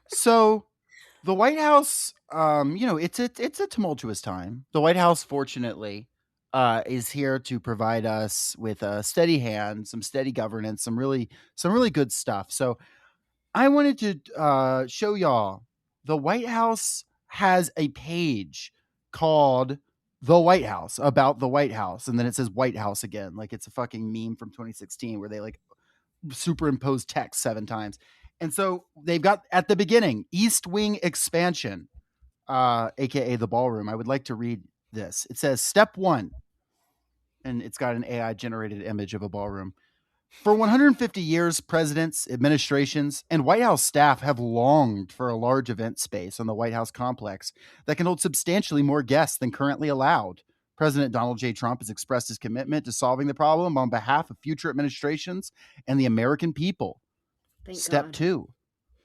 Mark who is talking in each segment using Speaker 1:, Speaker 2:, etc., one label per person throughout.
Speaker 1: So the White House, it's a tumultuous time. The White House, fortunately, is here to provide us with a steady hand, some steady governance, some really good stuff. So I wanted to show y'all the White House has a page called The White House about the White House. And then it says White House again. Like it's a fucking meme from 2016 where they like superimpose text 7 times. And so they've got at the beginning, East Wing expansion, aka the ballroom. I would like to read this. It says step 1, and it's got an AI generated image of a ballroom. For 150 years, presidents, administrations, and White House staff have longed for a large event space on the White House complex that can hold substantially more guests than currently allowed. President Donald J. Trump has expressed his commitment to solving the problem on behalf of future administrations and the American people.
Speaker 2: Thank
Speaker 1: Step
Speaker 2: God.
Speaker 1: 2,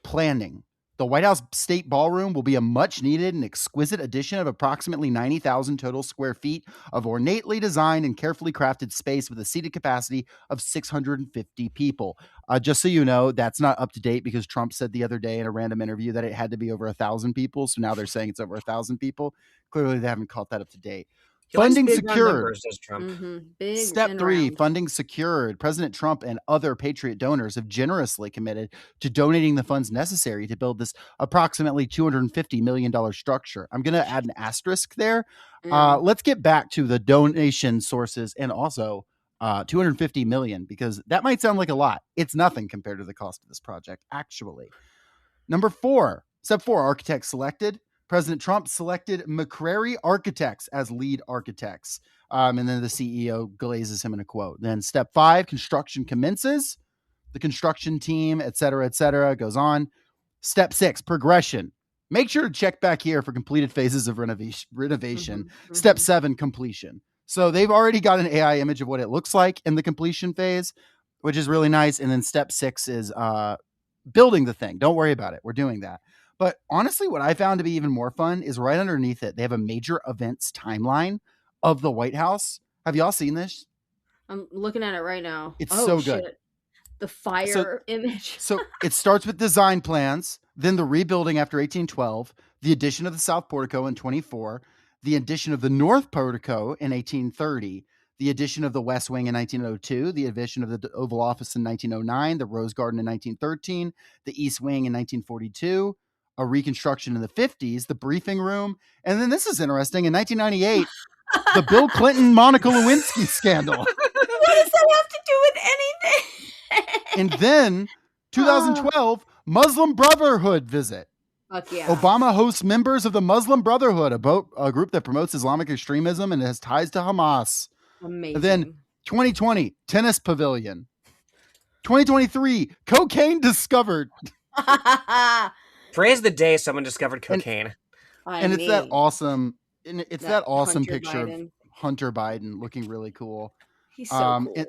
Speaker 1: planning. The White House State Ballroom will be a much needed and exquisite addition of approximately 90,000 total square feet of ornately designed and carefully crafted space with a seated capacity of 650 people. Just so you know, that's not up to date because Trump said the other day in a random interview that it had to be over 1,000 people. So now they're saying it's over 1,000 people. Clearly, they haven't caught that up to date.
Speaker 3: He likes
Speaker 1: Funding
Speaker 3: big round
Speaker 1: secured.
Speaker 3: numbers, does Trump.
Speaker 2: Big
Speaker 1: Step
Speaker 2: and
Speaker 1: 3,
Speaker 2: round.
Speaker 1: funding secured. President Trump and other Patriot donors have generously committed to donating the funds necessary to build this approximately $250 million structure. I'm going to add an asterisk there. Let's get back to the donation sources and also 250 million, because that might sound like a lot. It's nothing compared to the cost of this project, actually. Step 4, architects selected. President Trump selected McCrary Architects as lead architects. And then the CEO glazes him in a quote. Then step 5, construction commences. The construction team, et cetera, goes on. Step 6, progression. Make sure to check back here for completed phases of renovation. Step 7, completion. So they've already got an AI image of what it looks like in the completion phase, which is really nice. And then step 6 is building the thing. Don't worry about it. We're doing that. But honestly, what I found to be even more fun is right underneath it, they have a major events timeline of the White House. Have y'all seen this?
Speaker 2: I'm looking at it right now.
Speaker 1: It's so good.
Speaker 2: Shit. The fire image.
Speaker 1: So it starts with design plans, then the rebuilding after 1812, the addition of the South Portico in 24, the addition of the North Portico in 1830, the addition of the West Wing in 1902, the addition of the Oval Office in 1909, the Rose Garden in 1913, the East Wing in 1942, a reconstruction in the 50s, the briefing room, and then this is interesting, in 1998, the Bill Clinton Monica Lewinsky scandal.
Speaker 2: What does that have to do with anything?
Speaker 1: And then 2012, Muslim Brotherhood visit.
Speaker 2: Fuck yeah.
Speaker 1: Obama hosts members of the Muslim Brotherhood, a group that promotes Islamic extremism and has ties to Hamas.
Speaker 2: Amazing.
Speaker 1: And then 2020, tennis pavilion. 2023, cocaine discovered.
Speaker 3: Praise the day someone discovered cocaine.
Speaker 1: And it's that awesome. And it's that awesome
Speaker 2: Hunter
Speaker 1: picture
Speaker 2: Biden.
Speaker 1: of Hunter Biden looking really cool.
Speaker 2: He's so cool.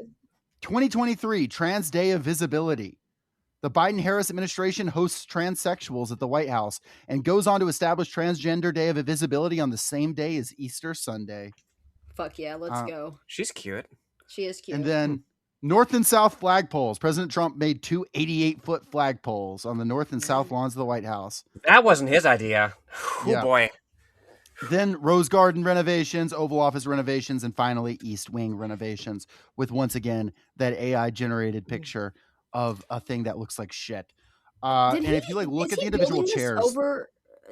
Speaker 1: 2023, Trans Day of Visibility. The Biden-Harris administration hosts transsexuals at the White House and goes on to establish Transgender Day of Visibility on the same day as Easter Sunday.
Speaker 2: Fuck yeah, let's go.
Speaker 3: She's cute.
Speaker 2: She is cute.
Speaker 1: And then North and South flagpoles. President Trump made 2 88-foot flagpoles on the north and south lawns of the White House.
Speaker 3: That wasn't his idea. Oh, boy.
Speaker 1: Then Rose Garden renovations, Oval Office renovations, and finally East Wing renovations with, once again, that AI-generated picture of a thing that looks like shit. And if you look at the individual chairs...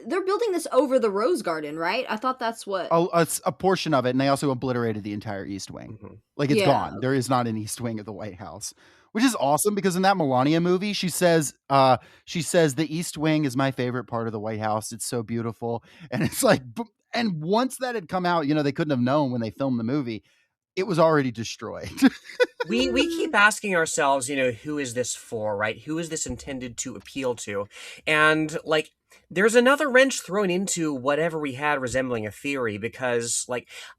Speaker 2: They're building this over the Rose Garden, right? I thought that's what...
Speaker 1: a portion of it, and they also obliterated the entire East Wing. It's gone. There is not an East Wing of the White House, which is awesome because in that Melania movie, she says the East Wing is my favorite part of the White House. It's so beautiful. And it's like, and once that had come out, they couldn't have known when they filmed the movie. It was already destroyed.
Speaker 3: we keep asking ourselves, who is this for, right? Who is this intended to appeal to? And there's another wrench thrown into whatever we had resembling a theory because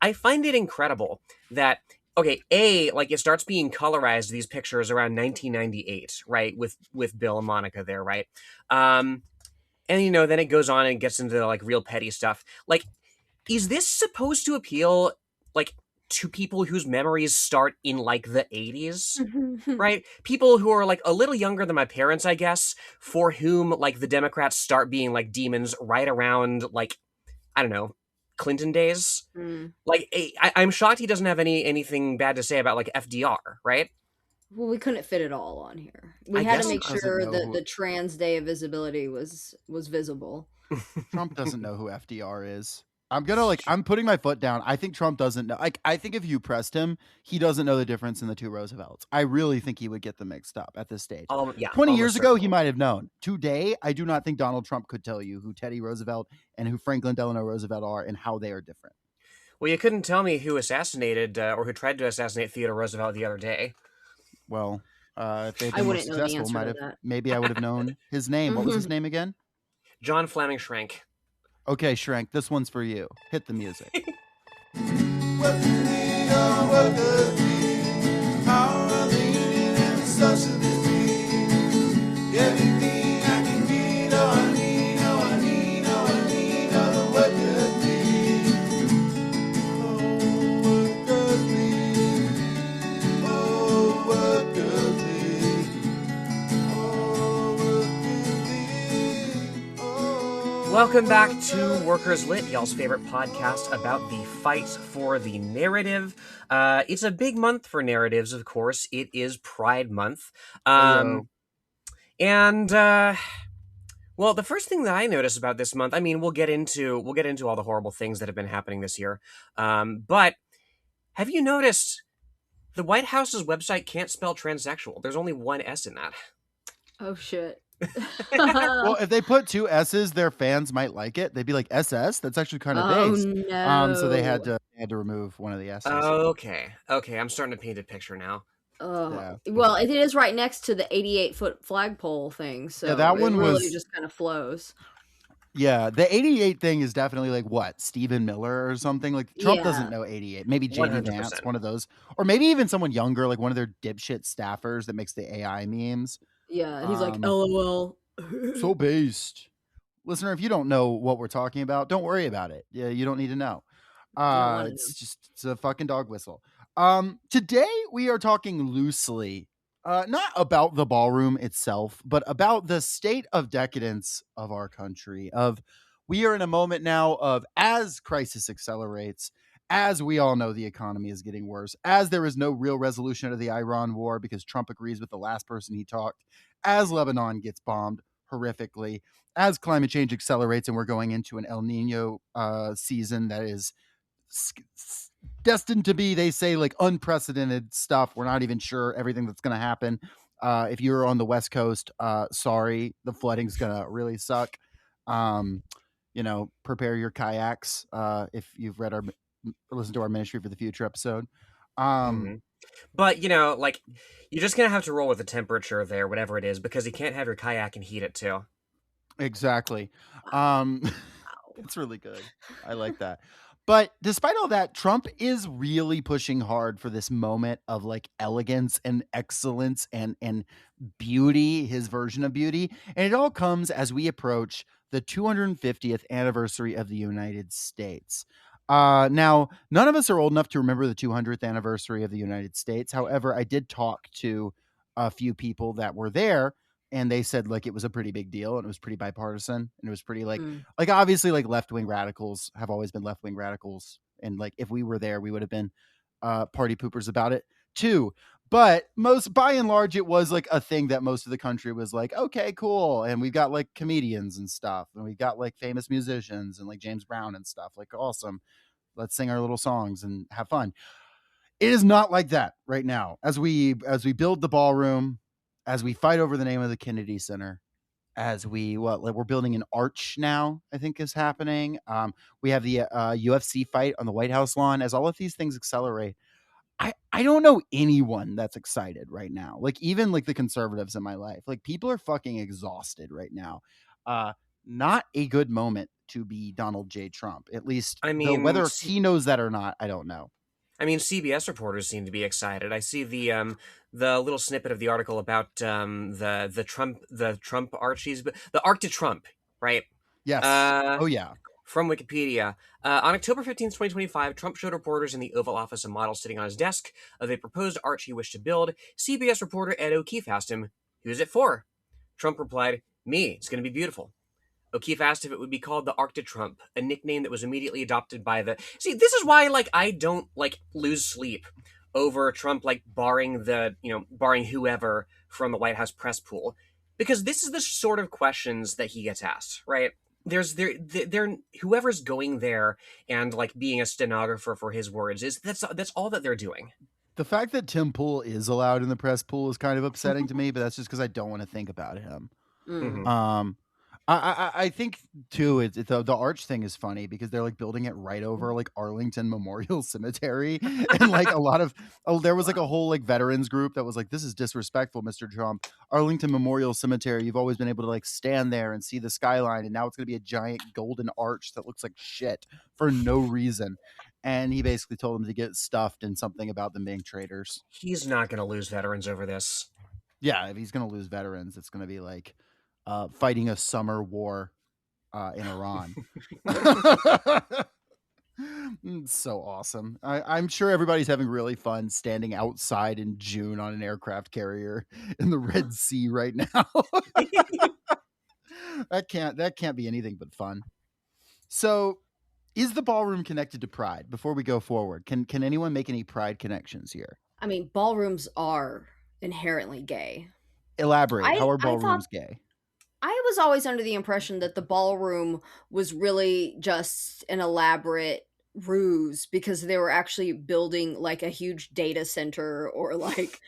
Speaker 3: I find it incredible that, okay, it starts being colorized, these pictures around 1998, right? With Bill and Monica there, right? And then it goes on and gets into real petty stuff. Is this supposed to appeal to people whose memories start in like the 80s, right? People who are like a little younger than my parents, I guess, for whom like the Democrats start being like demons right around like, I don't know, Clinton days.
Speaker 2: Mm.
Speaker 3: Like I'm shocked he doesn't have anything bad to say about like FDR, right?
Speaker 2: Well, we couldn't fit it all on here. We
Speaker 3: I
Speaker 2: had to
Speaker 3: guess
Speaker 2: make
Speaker 1: Trump
Speaker 3: not.
Speaker 1: doesn't
Speaker 2: sure
Speaker 1: know
Speaker 2: that
Speaker 1: who
Speaker 2: the trans day of visibility was visible.
Speaker 1: Trump doesn't know who FDR is. I'm putting my foot down. I think Trump doesn't know. Like, I think if you pressed him, he doesn't know the difference in the two Roosevelts. I really think he would get them mixed up at this stage.
Speaker 3: Yeah,
Speaker 1: 20
Speaker 3: almost
Speaker 1: years ago, he
Speaker 3: certainly.
Speaker 1: might have known. Today, I do not think Donald Trump could tell you who Teddy Roosevelt and who Franklin Delano Roosevelt are and how they are different.
Speaker 3: Well, you couldn't tell me who assassinated or who tried to assassinate Theodore Roosevelt the other day.
Speaker 1: Well, if they had
Speaker 2: I
Speaker 1: been more
Speaker 2: wouldn't know the
Speaker 1: successful,
Speaker 2: answer to that.
Speaker 1: maybe I would have known his name. What was his name again?
Speaker 3: John Fleming Schrank.
Speaker 1: Okay, Shrank, this one's for you. Hit the music.
Speaker 4: What do they know? What does it? How are they union and the socialist be? Everything I can need, oh I need, oh I need, oh I need, oh what does it? Oh what does it? Oh what does it? Oh what does it? Oh.
Speaker 3: Welcome back to Workers Lit, y'all's favorite podcast about the fight for the narrative. It's a big month for narratives, of course. It is Pride Month.
Speaker 1: Heyo.
Speaker 3: And well, the first thing that I noticed about this month, I mean, we'll get into all the horrible things that have been happening this year. But have you noticed the White House's website can't spell transsexual? There's only one S in that.
Speaker 2: Oh shit.
Speaker 1: Well, if they put two S's, their fans might like it. They'd be like SS. That's actually kind of
Speaker 2: Oh
Speaker 1: based.
Speaker 2: no.
Speaker 1: So they had to remove one of the S's.
Speaker 3: Okay, I'm starting to paint a picture now.
Speaker 1: Yeah.
Speaker 2: Well, it is right next to the 88-foot flagpole thing, so
Speaker 1: Yeah, that one
Speaker 2: it really
Speaker 1: was-
Speaker 2: just kind of flows.
Speaker 1: Yeah, the 88 thing is definitely like what? Stephen Miller or something? Like Trump
Speaker 2: Yeah.
Speaker 1: doesn't know 88. Maybe JD
Speaker 3: 100%.
Speaker 1: Vance, one of those. Or maybe even someone younger, like one of their dipshit staffers that makes the AI memes.
Speaker 2: Yeah, he's like,
Speaker 1: Um,
Speaker 2: LOL.
Speaker 1: So based. Listener, if you don't know what we're talking about, don't worry about it. Yeah, you don't need to know.
Speaker 2: wanna
Speaker 1: It's a fucking dog whistle. Today we are talking loosely, not about the ballroom itself, but about the state of decadence of our country. We are in a moment now of, as crisis accelerates, as we all know the economy is getting worse, as there is no real resolution of the Iran war because Trump agrees with the last person he talked, as Lebanon gets bombed horrifically, as climate change accelerates and we're going into an El Nino season that is destined to be, they say, like unprecedented stuff. We're not even sure everything that's going to happen. If you're on the West Coast, sorry, the flooding's going to really suck. Prepare your kayaks if you've read or listened to our Ministry for the Future episode.
Speaker 3: But, like, you're just going to have to roll with the temperature there, whatever it is, because you can't have your kayak and heat it too.
Speaker 1: Exactly. It's really good. I like that. But despite all that, Trump is really pushing hard for this moment of like elegance and excellence and beauty, his version of beauty. And it all comes as we approach the 250th anniversary of the United States. Now, none of us are old enough to remember the 200th anniversary of the United States. However, I did talk to a few people that were there, and they said like it was a pretty big deal and it was pretty bipartisan and it was pretty like obviously like left-wing radicals have always been left-wing radicals, and like if we were there we would have been party poopers about it too. But by and large it was like a thing that most of the country was like, okay, cool, and we've got like comedians and stuff, and we've got like famous musicians and like James Brown and stuff, like awesome, let's sing our little songs and have fun. It is not like that right now as we build the ballroom, as we fight over the name of the Kennedy Center, as we're building an arch now, I think is happening. We have the UFC fight on the White House lawn. As all of these things accelerate, I don't know anyone that's excited right now. Like even like the conservatives in my life, like people are fucking exhausted right now. Not a good moment to be Donald J. Trump. At least,
Speaker 3: I mean,
Speaker 1: whether he knows that or not, I don't know.
Speaker 3: I mean, CBS reporters seem to be excited. I see the little snippet of the article about the Trump Archies, the Arc to Trump, right?
Speaker 1: Yes. Oh yeah.
Speaker 3: From Wikipedia, on October 15th, 2025, Trump showed reporters in the Oval Office a model sitting on his desk of a proposed arch he wished to build. CBS reporter Ed O'Keefe asked him, "Who's it for?" Trump replied, "Me, it's going to be beautiful." O'Keefe asked if it would be called the Arc de Trump, a nickname that was immediately adopted by the... See, this is why, like, I don't, like, lose sleep over Trump, like, barring whoever from the White House press pool. Because this is the sort of questions that he gets asked, right? They're whoever's going there and, like, being a stenographer for his words, that's all that they're doing.
Speaker 1: The fact that Tim Pool is allowed in the press pool is kind of upsetting to me, but that's just because I don't want to think about him.
Speaker 3: Mhm.
Speaker 1: I think too the arch thing is funny because they're like building it right over like Arlington Memorial Cemetery, and like there was like a whole like veterans group that was like, this is disrespectful, Mr. Trump. Arlington Memorial Cemetery, you've always been able to like stand there and see the skyline, and now it's going to be a giant golden arch that looks like shit for no reason. And he basically told them to get stuffed and something about them being traitors.
Speaker 3: He's not going to lose veterans over this.
Speaker 1: Yeah, if he's going to lose veterans, it's going to be like fighting a summer war in Iran. It's so awesome. I'm sure everybody's having really fun standing outside in June on an aircraft carrier in the Red Sea right now. That can't be anything but fun. So, is the ballroom connected to Pride? Before we go forward, can anyone make any Pride connections here?
Speaker 2: I mean, ballrooms are inherently gay.
Speaker 1: Elaborate. How are
Speaker 2: I thought
Speaker 1: ballrooms gay?
Speaker 2: I was always under the impression that the ballroom was really just an elaborate ruse because they were actually building like a huge data center or like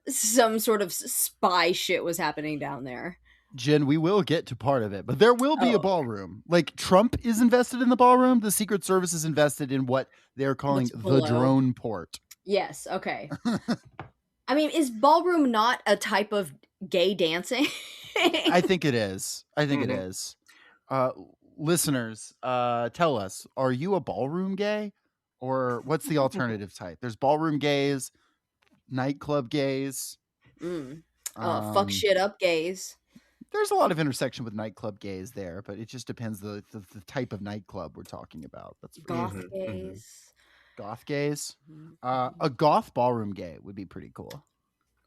Speaker 2: some sort of spy shit was happening down there.
Speaker 1: Jen, we will get to part of it, but there will be a ballroom. Like Trump is invested in the ballroom. The Secret Service is invested in what they're calling the drone port.
Speaker 2: Yes. Okay. I mean, is ballroom not a type of gay dancing?
Speaker 1: I think it is. I think it is. Listeners, tell us, are you a ballroom gay? Or what's the alternative type? There's ballroom gays, nightclub gays.
Speaker 2: Fuck shit up gays.
Speaker 1: There's a lot of intersection with nightclub gays there, but it just depends the type of nightclub we're talking about. That's
Speaker 2: goth gays.
Speaker 1: Goth gays? A goth ballroom gay would be pretty cool.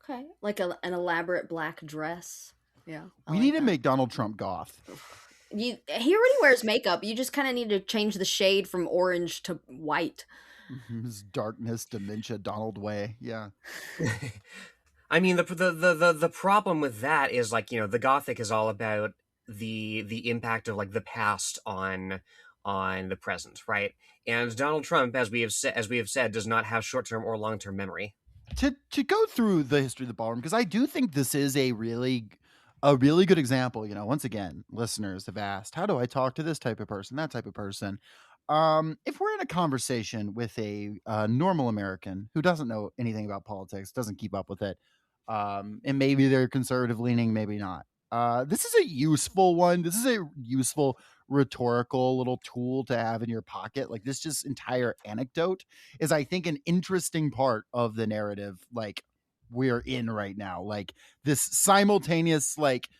Speaker 2: Okay. Like an elaborate black dress. Yeah.
Speaker 1: We need to make Donald Trump goth.
Speaker 2: He already wears makeup. You just kind of need to change the shade from orange to white.
Speaker 1: His darkness, dementia, Donald way. Yeah.
Speaker 3: I mean, the problem with that is, like, you know, the Gothic is all about the impact of like the past on the present, right? And Donald Trump, as we have said, does not have short-term or long-term memory.
Speaker 1: To go through the history of the ballroom, because I do think this is a really good example. You know, once again, listeners have asked, how do I talk to this type of person, that type of person? If we're in a conversation with a normal American who doesn't know anything about politics, doesn't keep up with it, and maybe they're conservative leaning, maybe not. This is a useful one. This is a useful rhetorical little tool to have in your pocket. Like this just entire anecdote is, I think, an interesting part of the narrative like we're in right now. Like this simultaneous like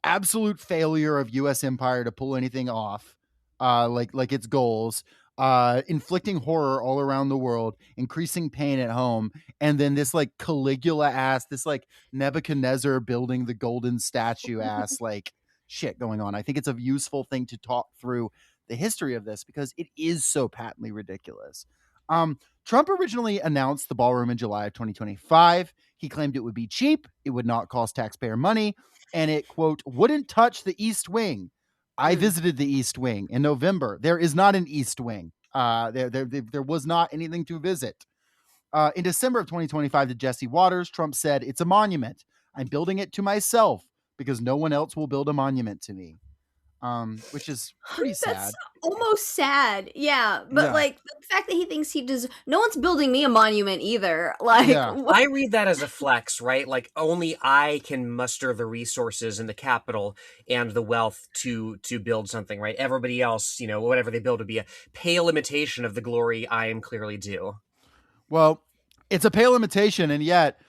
Speaker 1: absolute failure of US empire to pull anything off like its goals, inflicting horror all around the world, increasing pain at home, and then this like Caligula ass, this like Nebuchadnezzar building the golden statue ass like shit going on. I think it's a useful thing to talk through the history of this because it is so patently ridiculous. Trump originally announced the ballroom in July of 2025. He claimed it would be cheap, it would not cost taxpayer money, and it, quote, wouldn't touch the East Wing. I visited the East Wing in November. There is not an East Wing. There was not anything to visit. In December of 2025 to Jesse Waters, Trump said, it's a monument. I'm building it to myself because no one else will build a monument to me. Which is pretty sad.
Speaker 2: That's almost sad. Yeah. But like the fact that he thinks no one's building me a monument either. Like
Speaker 3: I read that as a flex, right? Like only I can muster the resources and the capital and the wealth to build something, right? Everybody else, you know, whatever they build would be a pale imitation of the glory I am clearly due.
Speaker 1: Well, it's a pale imitation, and yet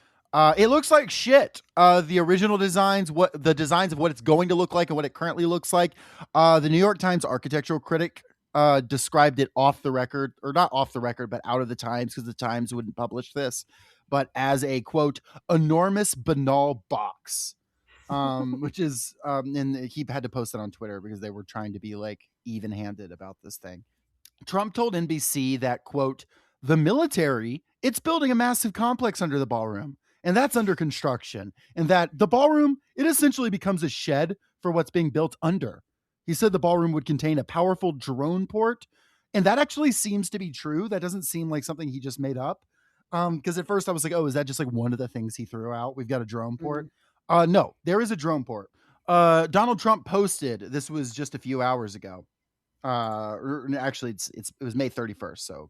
Speaker 1: It looks like shit. The original designs, the designs of what it's going to look like and what it currently looks like. The New York Times architectural critic described it off the record, or not off the record, but out of the Times, because the Times wouldn't publish this, but as a quote, enormous banal box. Which is and he had to post it on Twitter because they were trying to be like even-handed about this thing. Trump told NBC that, quote, the military, it's building a massive complex under the ballroom, and that's under construction, and that the ballroom, it essentially becomes a shed for what's being built under. He said the ballroom would contain a powerful drone port, and that actually seems to be true. That doesn't seem like something he just made up. Because at first I was like, oh, is that just like one of the things he threw out? We've got a drone port. No, there is a drone port. Donald Trump posted, this was just a few hours ago. Actually, it was May 31st, so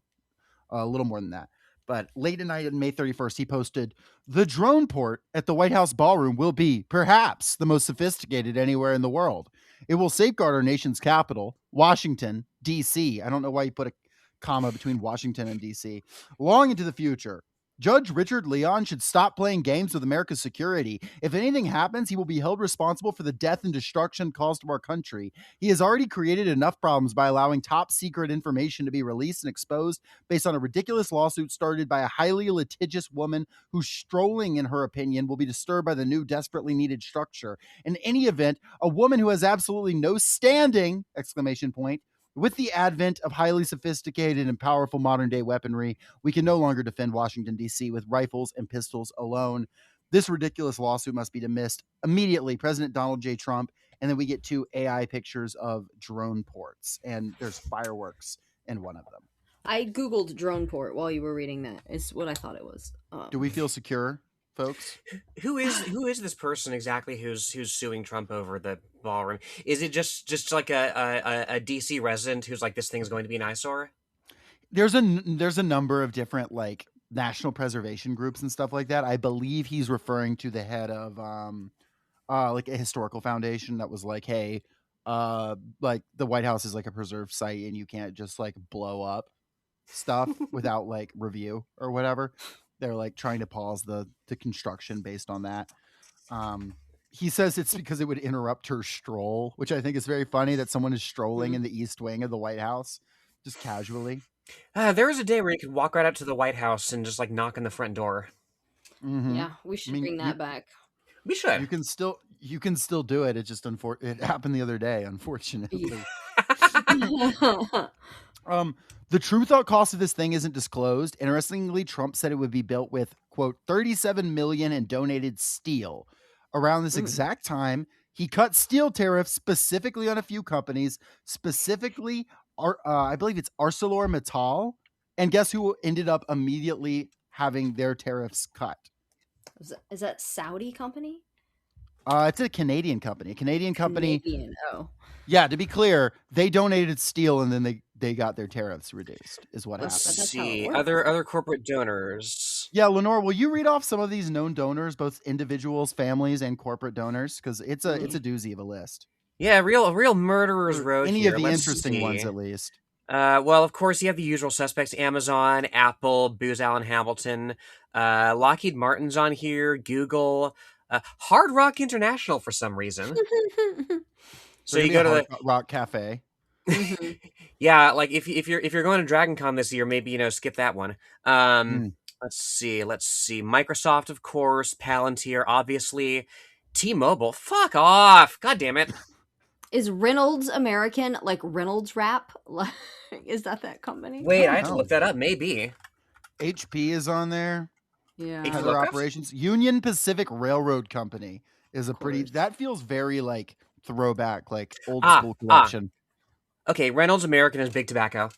Speaker 1: a little more than that. But late at night on May 31st, he posted, the drone port at the White House ballroom will be perhaps the most sophisticated anywhere in the world. It will safeguard our nation's capital, Washington, D.C. I don't know why you put a comma between Washington and D.C. long into the future. Judge Richard Leon should stop playing games with America's security. If anything happens, he will be held responsible for the death and destruction caused to our country. He has already created enough problems by allowing top secret information to be released and exposed based on a ridiculous lawsuit started by a highly litigious woman whose strolling, in her opinion, will be disturbed by the new desperately needed structure. In any event, a woman who has absolutely no standing, exclamation point, with the advent of highly sophisticated and powerful modern-day weaponry, we can no longer defend Washington, D.C. with rifles and pistols alone. This ridiculous lawsuit must be dismissed immediately. President Donald J. Trump, and then we get 2 AI pictures of drone ports, and there's fireworks in one of them.
Speaker 2: I Googled drone port while you were reading that. It's what I thought it was.
Speaker 1: Do we feel secure, folks?
Speaker 3: Who is this person exactly who's suing Trump over the ballroom? Is it just like a DC resident who's like, this thing's going to be an eyesore?
Speaker 1: There's a number of different like national preservation groups and stuff like that. I believe he's referring to the head of like a historical foundation that was like, hey, like the White House is like a preserved site and you can't just like blow up stuff without like review or whatever. They're like trying to pause the construction based on that. He says it's because it would interrupt her stroll, which I think is very funny that someone is strolling in the East Wing of the White House just casually.
Speaker 3: There was a day where you could walk right out to the White House and just like knock on the front door.
Speaker 1: Mm-hmm.
Speaker 2: Yeah, we should bring that back.
Speaker 3: We should.
Speaker 1: You can still do it. It just it happened the other day, unfortunately. The true thought cost of this thing isn't disclosed. Interestingly, Trump said it would be built with, quote, $37 million in donated steel. Around this exact time, he cut steel tariffs specifically on a few companies, specifically, I believe it's ArcelorMittal. And guess who ended up immediately having their tariffs cut?
Speaker 2: Is that Saudi company?
Speaker 1: It's a Canadian company.
Speaker 2: Canadian, oh.
Speaker 1: Yeah, to be clear, they donated steel and then they got their tariffs reduced, is what
Speaker 3: Let's
Speaker 1: happened.
Speaker 3: see. Other corporate donors.
Speaker 1: Yeah, Lenore, will you read off some of these known donors, both individuals, families, and corporate donors? Because it's a doozy of a list.
Speaker 3: Yeah, real murderers row.
Speaker 1: Any
Speaker 3: here.
Speaker 1: of the
Speaker 3: Let's
Speaker 1: interesting
Speaker 3: see.
Speaker 1: ones, at least.
Speaker 3: Well, of course, you have the usual suspects: Amazon, Apple, Booz Allen Hamilton, Lockheed Martin's on here, Google, Hard Rock International for some reason. So you go to the
Speaker 1: Rock Cafe.
Speaker 3: Yeah, like if you're going to Dragon Con this year, maybe skip that one. Let's see. Microsoft, of course, Palantir, obviously, T-Mobile. Fuck off! God damn it.
Speaker 2: Is Reynolds American like Reynolds Wrap? Is that company?
Speaker 3: Wait, I have to look that up. Maybe
Speaker 1: HP is on there.
Speaker 2: Yeah.
Speaker 1: Other operations. Union Pacific Railroad Company is a pretty. That feels very like throwback, like old school collection.
Speaker 3: Okay, Reynolds American is Big Tobacco.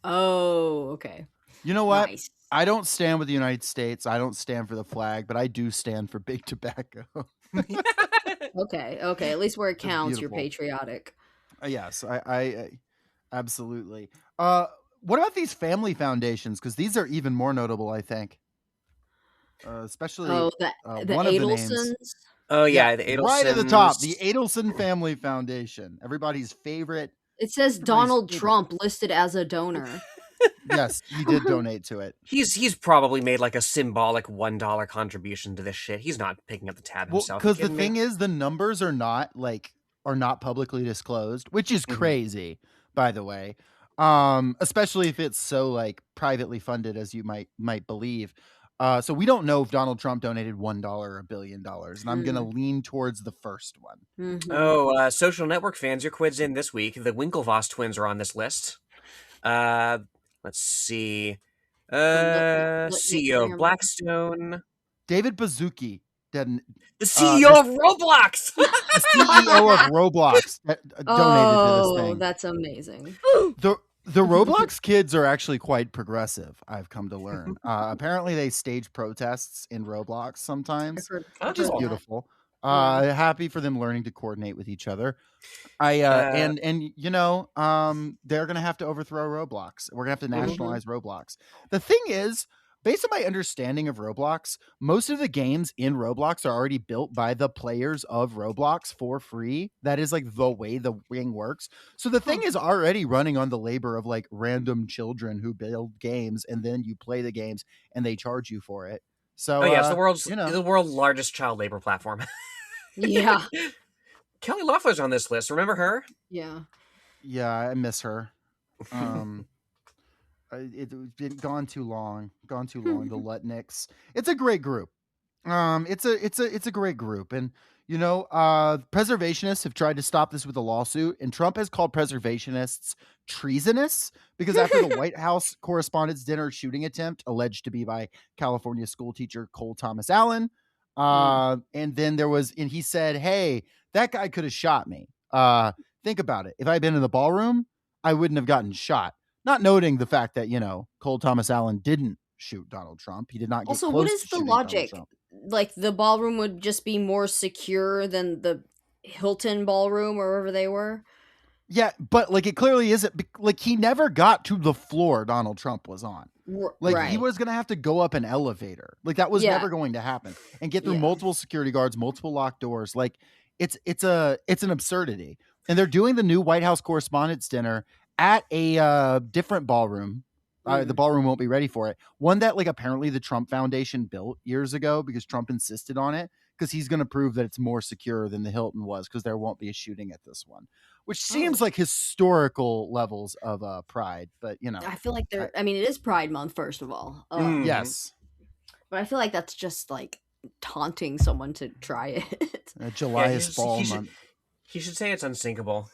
Speaker 2: Oh, okay.
Speaker 1: You know what?
Speaker 2: Nice.
Speaker 1: I don't stand with the United States. I don't stand for the flag, but I do stand for Big Tobacco.
Speaker 2: Okay. At least where it counts, you're
Speaker 1: beautiful.
Speaker 2: patriotic.
Speaker 1: Yes, I absolutely. What about these family foundations? Because these are even more notable, I think. Especially
Speaker 2: the
Speaker 1: one of the names.
Speaker 2: Adelsons.
Speaker 3: Oh yeah, the Adelsons.
Speaker 1: Right at the top, the Adelson Family Foundation, everybody's favorite.
Speaker 2: It says Donald Trump listed as a donor.
Speaker 1: Yes, he did donate to it.
Speaker 3: He's probably made like a symbolic $1 contribution to this shit. He's not picking up the tab
Speaker 1: Well,
Speaker 3: himself. You
Speaker 1: because the
Speaker 3: kidding me?
Speaker 1: thing is, the numbers are not publicly disclosed, which is crazy, by the way. Especially if it's so like privately funded as you might believe. So we don't know if Donald Trump donated $1 or $1 billion, and I'm gonna lean towards the first one.
Speaker 2: Mhm.
Speaker 3: Oh, social network fans, your quid's in this week. The Winklevoss twins are on this list. Let's see. CEO of Blackstone.
Speaker 1: David Baszucki,
Speaker 3: The CEO of Roblox!
Speaker 1: the CEO of Roblox, donated to this thing.
Speaker 2: That's amazing.
Speaker 1: The Roblox kids are actually quite progressive, I've come to learn. Apparently they stage protests in Roblox sometimes, which is beautiful. Happy for them learning to coordinate with each other. And you know, they're gonna have to overthrow Roblox. We're gonna have to nationalize Roblox. The thing is, based on my understanding of Roblox, most of the games in Roblox are already built by the players of Roblox for free. That is like the way the thing works. So the thing is already running on the labor of like random children who build games, and then you play the games and they charge you for it. So
Speaker 3: it's the world's largest child labor platform.
Speaker 2: Yeah.
Speaker 3: Kelly Loeffler's on this list. Remember her?
Speaker 2: Yeah.
Speaker 1: Yeah, I miss her. It's been gone too long. The Lutnicks. It's a great group. It's a great group, and you know, preservationists have tried to stop this with a lawsuit, and Trump has called preservationists treasonous because after the White House Correspondents' Dinner shooting attempt alleged to be by California school teacher Cole Thomas Allen, and then and he said, "Hey, that guy could have shot me. Think about it. If I'd been in the ballroom, I wouldn't have gotten shot." Not noting the fact that, you know, Cole Thomas Allen didn't shoot Donald Trump. He did not get
Speaker 2: Also,
Speaker 1: close
Speaker 2: what
Speaker 1: to
Speaker 2: is the
Speaker 1: shooting Donald
Speaker 2: logic?
Speaker 1: Trump.
Speaker 2: Like the ballroom would just be more secure than the Hilton ballroom or wherever they were.
Speaker 1: Yeah, but like it clearly isn't. Like he never got to the floor Donald Trump was on. Like he was gonna have to go up an elevator. Like that was never going to happen, and get through multiple security guards, multiple locked doors. Like it's an absurdity. And they're doing the new White House Correspondents' Dinner at a different ballroom. The ballroom won't be ready for it. One that like apparently the Trump Foundation built years ago because Trump insisted on it, because he's going to prove that it's more secure than the Hilton was, because there won't be a shooting at this one, which seems like historical levels of pride. But you know,
Speaker 2: I feel like I mean, it is Pride Month, first of all.
Speaker 1: Yes,
Speaker 2: but I feel like that's just like taunting someone to try it.
Speaker 1: July is fall month.
Speaker 3: He should say it's unsinkable.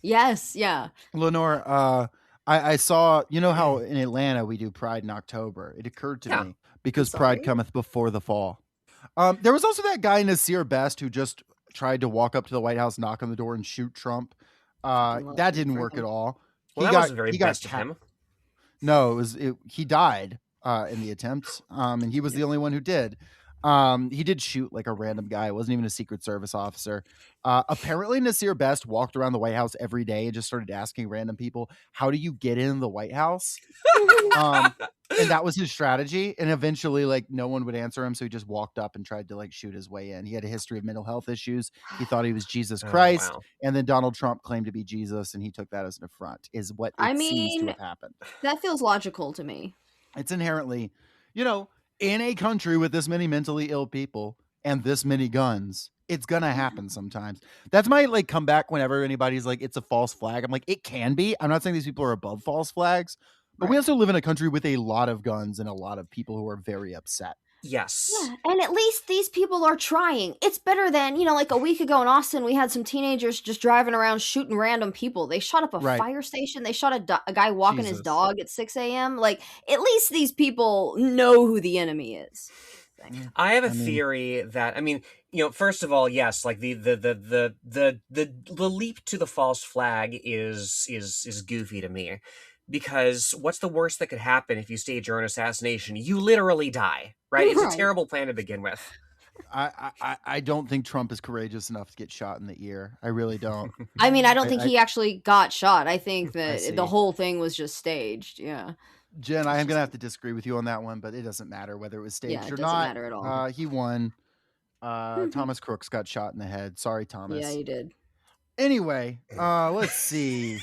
Speaker 2: Yes, yeah.
Speaker 1: Lenore, I saw, you know how in Atlanta we do Pride in October. It occurred to me because Pride cometh before the fall. There was also that guy Nasir Best who just tried to walk up to the White House, knock on the door, and shoot Trump. That didn't work at all.
Speaker 3: Well, that wasn't very best of him.
Speaker 1: No, he died in the attempt, and he was the only one who did. He did shoot like a random guy. It wasn't even a Secret Service officer. Apparently Nasir Best walked around the White House every day and just started asking random people, how do you get in the White House? And that was his strategy. And eventually like no one would answer him. So he just walked up and tried to like shoot his way in. He had a history of mental health issues. He thought he was Jesus Christ.
Speaker 3: Wow.
Speaker 1: And then Donald Trump claimed to be Jesus, and he took that as an affront, is what seems to have happened.
Speaker 2: That feels logical to me.
Speaker 1: It's inherently, you know, in a country with this many mentally ill people and this many guns, it's gonna happen sometimes. That's my like comeback whenever anybody's like, it's a false flag. I'm like, it can be. I'm not saying these people are above false flags, but we also live in a country with a lot of guns and a lot of people who are very upset.
Speaker 3: Yes.
Speaker 2: Yeah, and at least these people are trying. It's better than, you know, like a week ago in Austin, we had some teenagers just driving around shooting random people. They shot up a fire station. They shot a guy walking his dog at 6 a.m. Like, at least these people know who the enemy is.
Speaker 3: I have a theory that, I mean, you know, first of all, yes, like the leap to the false flag is goofy to me. Because what's the worst that could happen if you stage your own assassination? You literally die, right? It's a terrible plan to begin with.
Speaker 1: I don't think Trump is courageous enough to get shot in the ear. I really don't.
Speaker 2: I mean, I don't think he actually got shot. I think that the whole thing was just staged. Yeah.
Speaker 1: Jen, I am going to have to disagree with you on that one, but it doesn't matter whether it was staged or not. It
Speaker 2: doesn't matter at all.
Speaker 1: He won. Thomas Crooks got shot in the head. Sorry, Thomas.
Speaker 2: Yeah, he did.
Speaker 1: Anyway, let's see.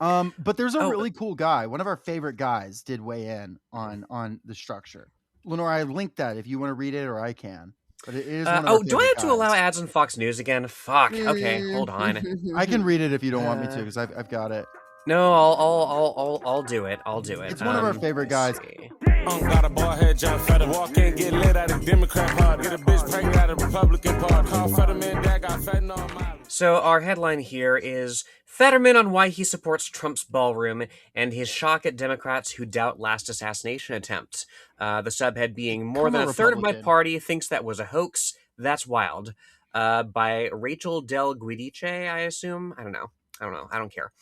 Speaker 1: But there's a
Speaker 3: Oh,
Speaker 1: really cool guy. One of our favorite guys did weigh in on the structure. Lenore, I linked that if you want to read it, or I can. But it is one of our
Speaker 3: do I
Speaker 1: favorite
Speaker 3: have to allow
Speaker 1: guys.
Speaker 3: ads on Fox News again? Fuck. Okay, hold on.
Speaker 1: I can read it if you don't want me to,
Speaker 3: Uh,
Speaker 1: because I've got it.
Speaker 3: No, I'll do it. I'll do it.
Speaker 1: It's one of our favorite guys.
Speaker 3: See.
Speaker 5: Got a bald head, John Fetterman. Walk in, get lit out of Democrat part. Get a bitch pregnant out of Republican part. Call Fetterman, dad got fentanyl on
Speaker 3: So our headline here is Fetterman on why he supports Trump's ballroom and his shock at Democrats who doubt last assassination attempt. The subhead being more
Speaker 1: Come
Speaker 3: than
Speaker 1: on,
Speaker 3: a third of my
Speaker 1: Republican.
Speaker 3: party thinks that was a hoax. That's wild. By Rachel Del Guidice, I assume. I don't know. I don't care.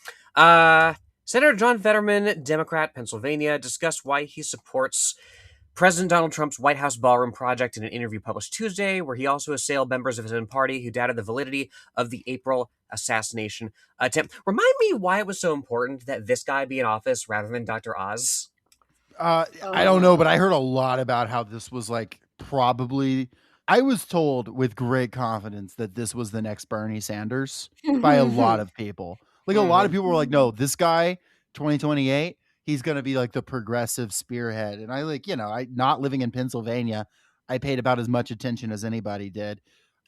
Speaker 3: Senator John Fetterman, Democrat, Pennsylvania, discussed why he supports President Donald Trump's White House ballroom project in an interview published Tuesday, where he also assailed members of his own party who doubted the validity of the April assassination attempt. Remind me why it was so important that this guy be in office rather than Dr. Oz.
Speaker 1: I don't know, but I heard a lot about how this was like probably. I was told with great confidence that this was the next Bernie Sanders by a lot of people. Like a lot of people were like, no, this guy, 2028, he's going to be like the progressive spearhead. And I I not living in Pennsylvania, I paid about as much attention as anybody did.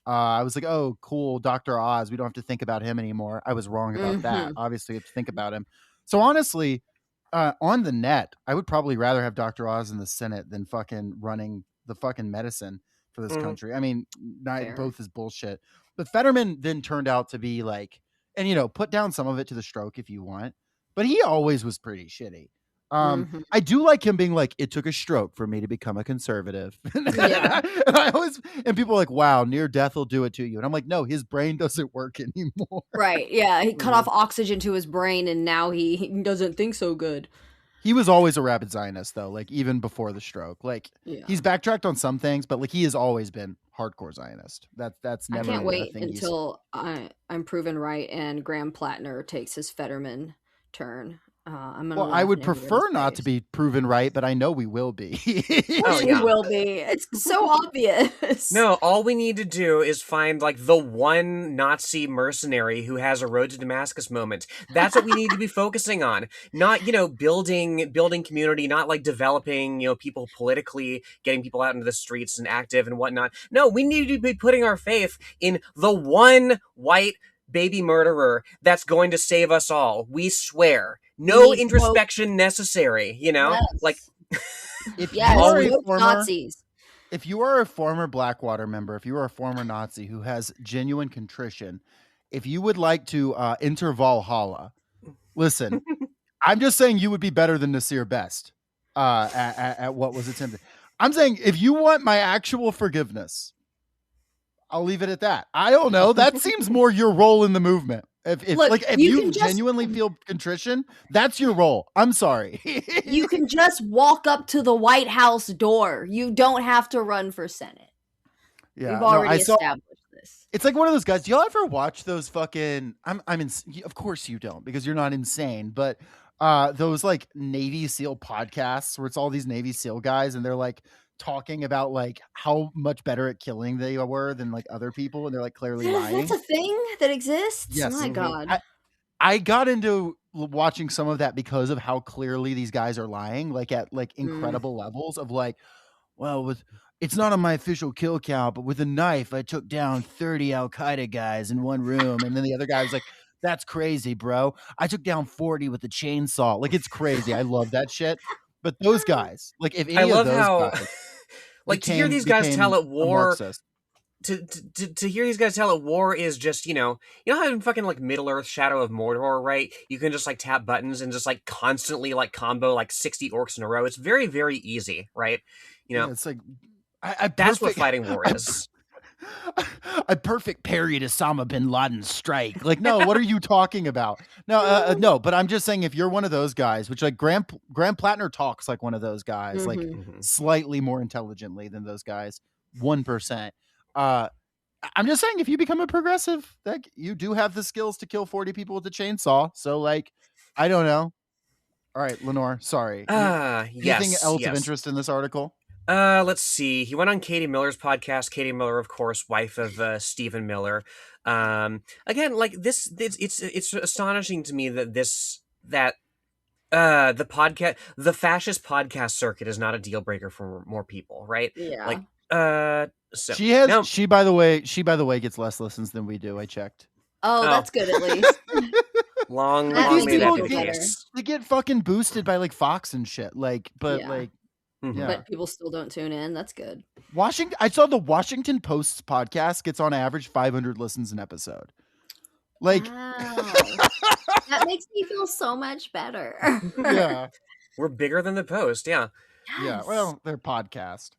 Speaker 1: I was like, oh, cool, Dr. Oz. We don't have to think about him anymore. I was wrong about that. Obviously, we have to think about him. So honestly, on the net, I would probably rather have Dr. Oz in the Senate than fucking running the fucking medicine for this country. I mean, both is bullshit. But Fetterman then turned out to be like, and put down some of it to the stroke if you want, but he always was pretty shitty. I do like him being like, it took a stroke for me to become a conservative.
Speaker 2: Yeah.
Speaker 1: and people are like, wow, near death will do it to you. And I'm like, no, his brain doesn't work anymore.
Speaker 2: Right. Yeah. He cut off oxygen to his brain and now he doesn't think so good.
Speaker 1: He was always a rabid Zionist, though, like even before the stroke. Like he's backtracked on some things, but like he has always been hardcore Zionist. That's never.
Speaker 2: I can't wait
Speaker 1: a thing
Speaker 2: until I'm proven right and Graham Plattner takes his Fetterman turn.
Speaker 1: I would prefer not to be proven right, but I know we will be.
Speaker 2: We will be. It's so obvious.
Speaker 3: No, all we need to do is find like the one Nazi mercenary who has a road to Damascus moment. That's what we need to be focusing on. Not, building community, not like developing, people politically, getting people out into the streets and active and whatnot. No, we need to be putting our faith in the one white baby murderer that's going to save us all. We swear. No introspection necessary,
Speaker 2: Yes.
Speaker 3: Like
Speaker 1: if
Speaker 2: Nazis.
Speaker 1: If you are a former Blackwater member, if you are a former Nazi who has genuine contrition, if you would like to enter Valhalla, listen, I'm just saying you would be better than Nasir Best at what was attempted. I'm saying if you want my actual forgiveness, I'll leave it at that. I don't know. That seems more your role in the movement. If you genuinely feel contrition, that's your role. I'm sorry.
Speaker 2: You can just walk up to the White House door. You don't have to run for Senate.
Speaker 1: Yeah,
Speaker 2: we've already established this.
Speaker 1: It's like one of those guys. Do y'all ever watch those fucking? Of course you don't, because you're not insane. But those like Navy SEAL podcasts where it's all these Navy SEAL guys and they're like talking about like how much better at killing they were than like other people, and they're like clearly lying.
Speaker 2: That's a thing that exists.
Speaker 1: Yes.
Speaker 2: My God.
Speaker 1: I got into watching some of that because of how clearly these guys are lying, like at like incredible levels of like, well, it's not on my official kill count, but with a knife, I took down 30 Al Qaeda guys in one room, and then the other guy was like, "That's crazy, bro. I took down 40 with a chainsaw." Like it's crazy. I love that shit. But those guys, like if any of those guys.
Speaker 3: Like to hear these guys tell at war, to hear these guys tell at war is just how in fucking like Middle Earth, Shadow of Mordor, right? You can just like tap buttons and just like constantly like combo like 60 orcs in a row. It's very very easy, right?
Speaker 1: It's like
Speaker 3: that's what fighting war is.
Speaker 1: A perfect parry to Osama bin Laden's strike. Like, no, what are you talking about? No, no, but I'm just saying if you're one of those guys, which like Graham Plattner talks like one of those guys, like slightly more intelligently than those guys, 1%. I'm just saying if you become a progressive, like you do have the skills to kill 40 people with a chainsaw. So like, I don't know. All right, Lenore, sorry. Anything else of interest in this article?
Speaker 3: Let's see. He went on Katie Miller's podcast. Katie Miller, of course, wife of Stephen Miller. Again, like this it's astonishing to me that this that the fascist podcast circuit is not a deal breaker for more people, right?
Speaker 2: Yeah.
Speaker 3: Like, so
Speaker 1: she by the way gets less listens than we do. I checked.
Speaker 2: Oh, that's good at least.
Speaker 3: long
Speaker 2: That
Speaker 3: may
Speaker 2: makes
Speaker 3: that
Speaker 2: me
Speaker 3: be the
Speaker 2: feel better.
Speaker 3: case.
Speaker 1: They get fucking boosted by like Fox and shit. Like, but
Speaker 2: Yeah.
Speaker 1: like,
Speaker 3: Mhm.
Speaker 1: yeah.
Speaker 2: But people still don't tune in. That's good.
Speaker 1: I saw the Washington Post's podcast gets on average 500 listens an episode. Like,
Speaker 2: Wow. That makes me feel so much better.
Speaker 1: yeah,
Speaker 3: We're bigger than the Post, yeah.
Speaker 1: yeah.
Speaker 2: Yes.
Speaker 1: Well, their podcast.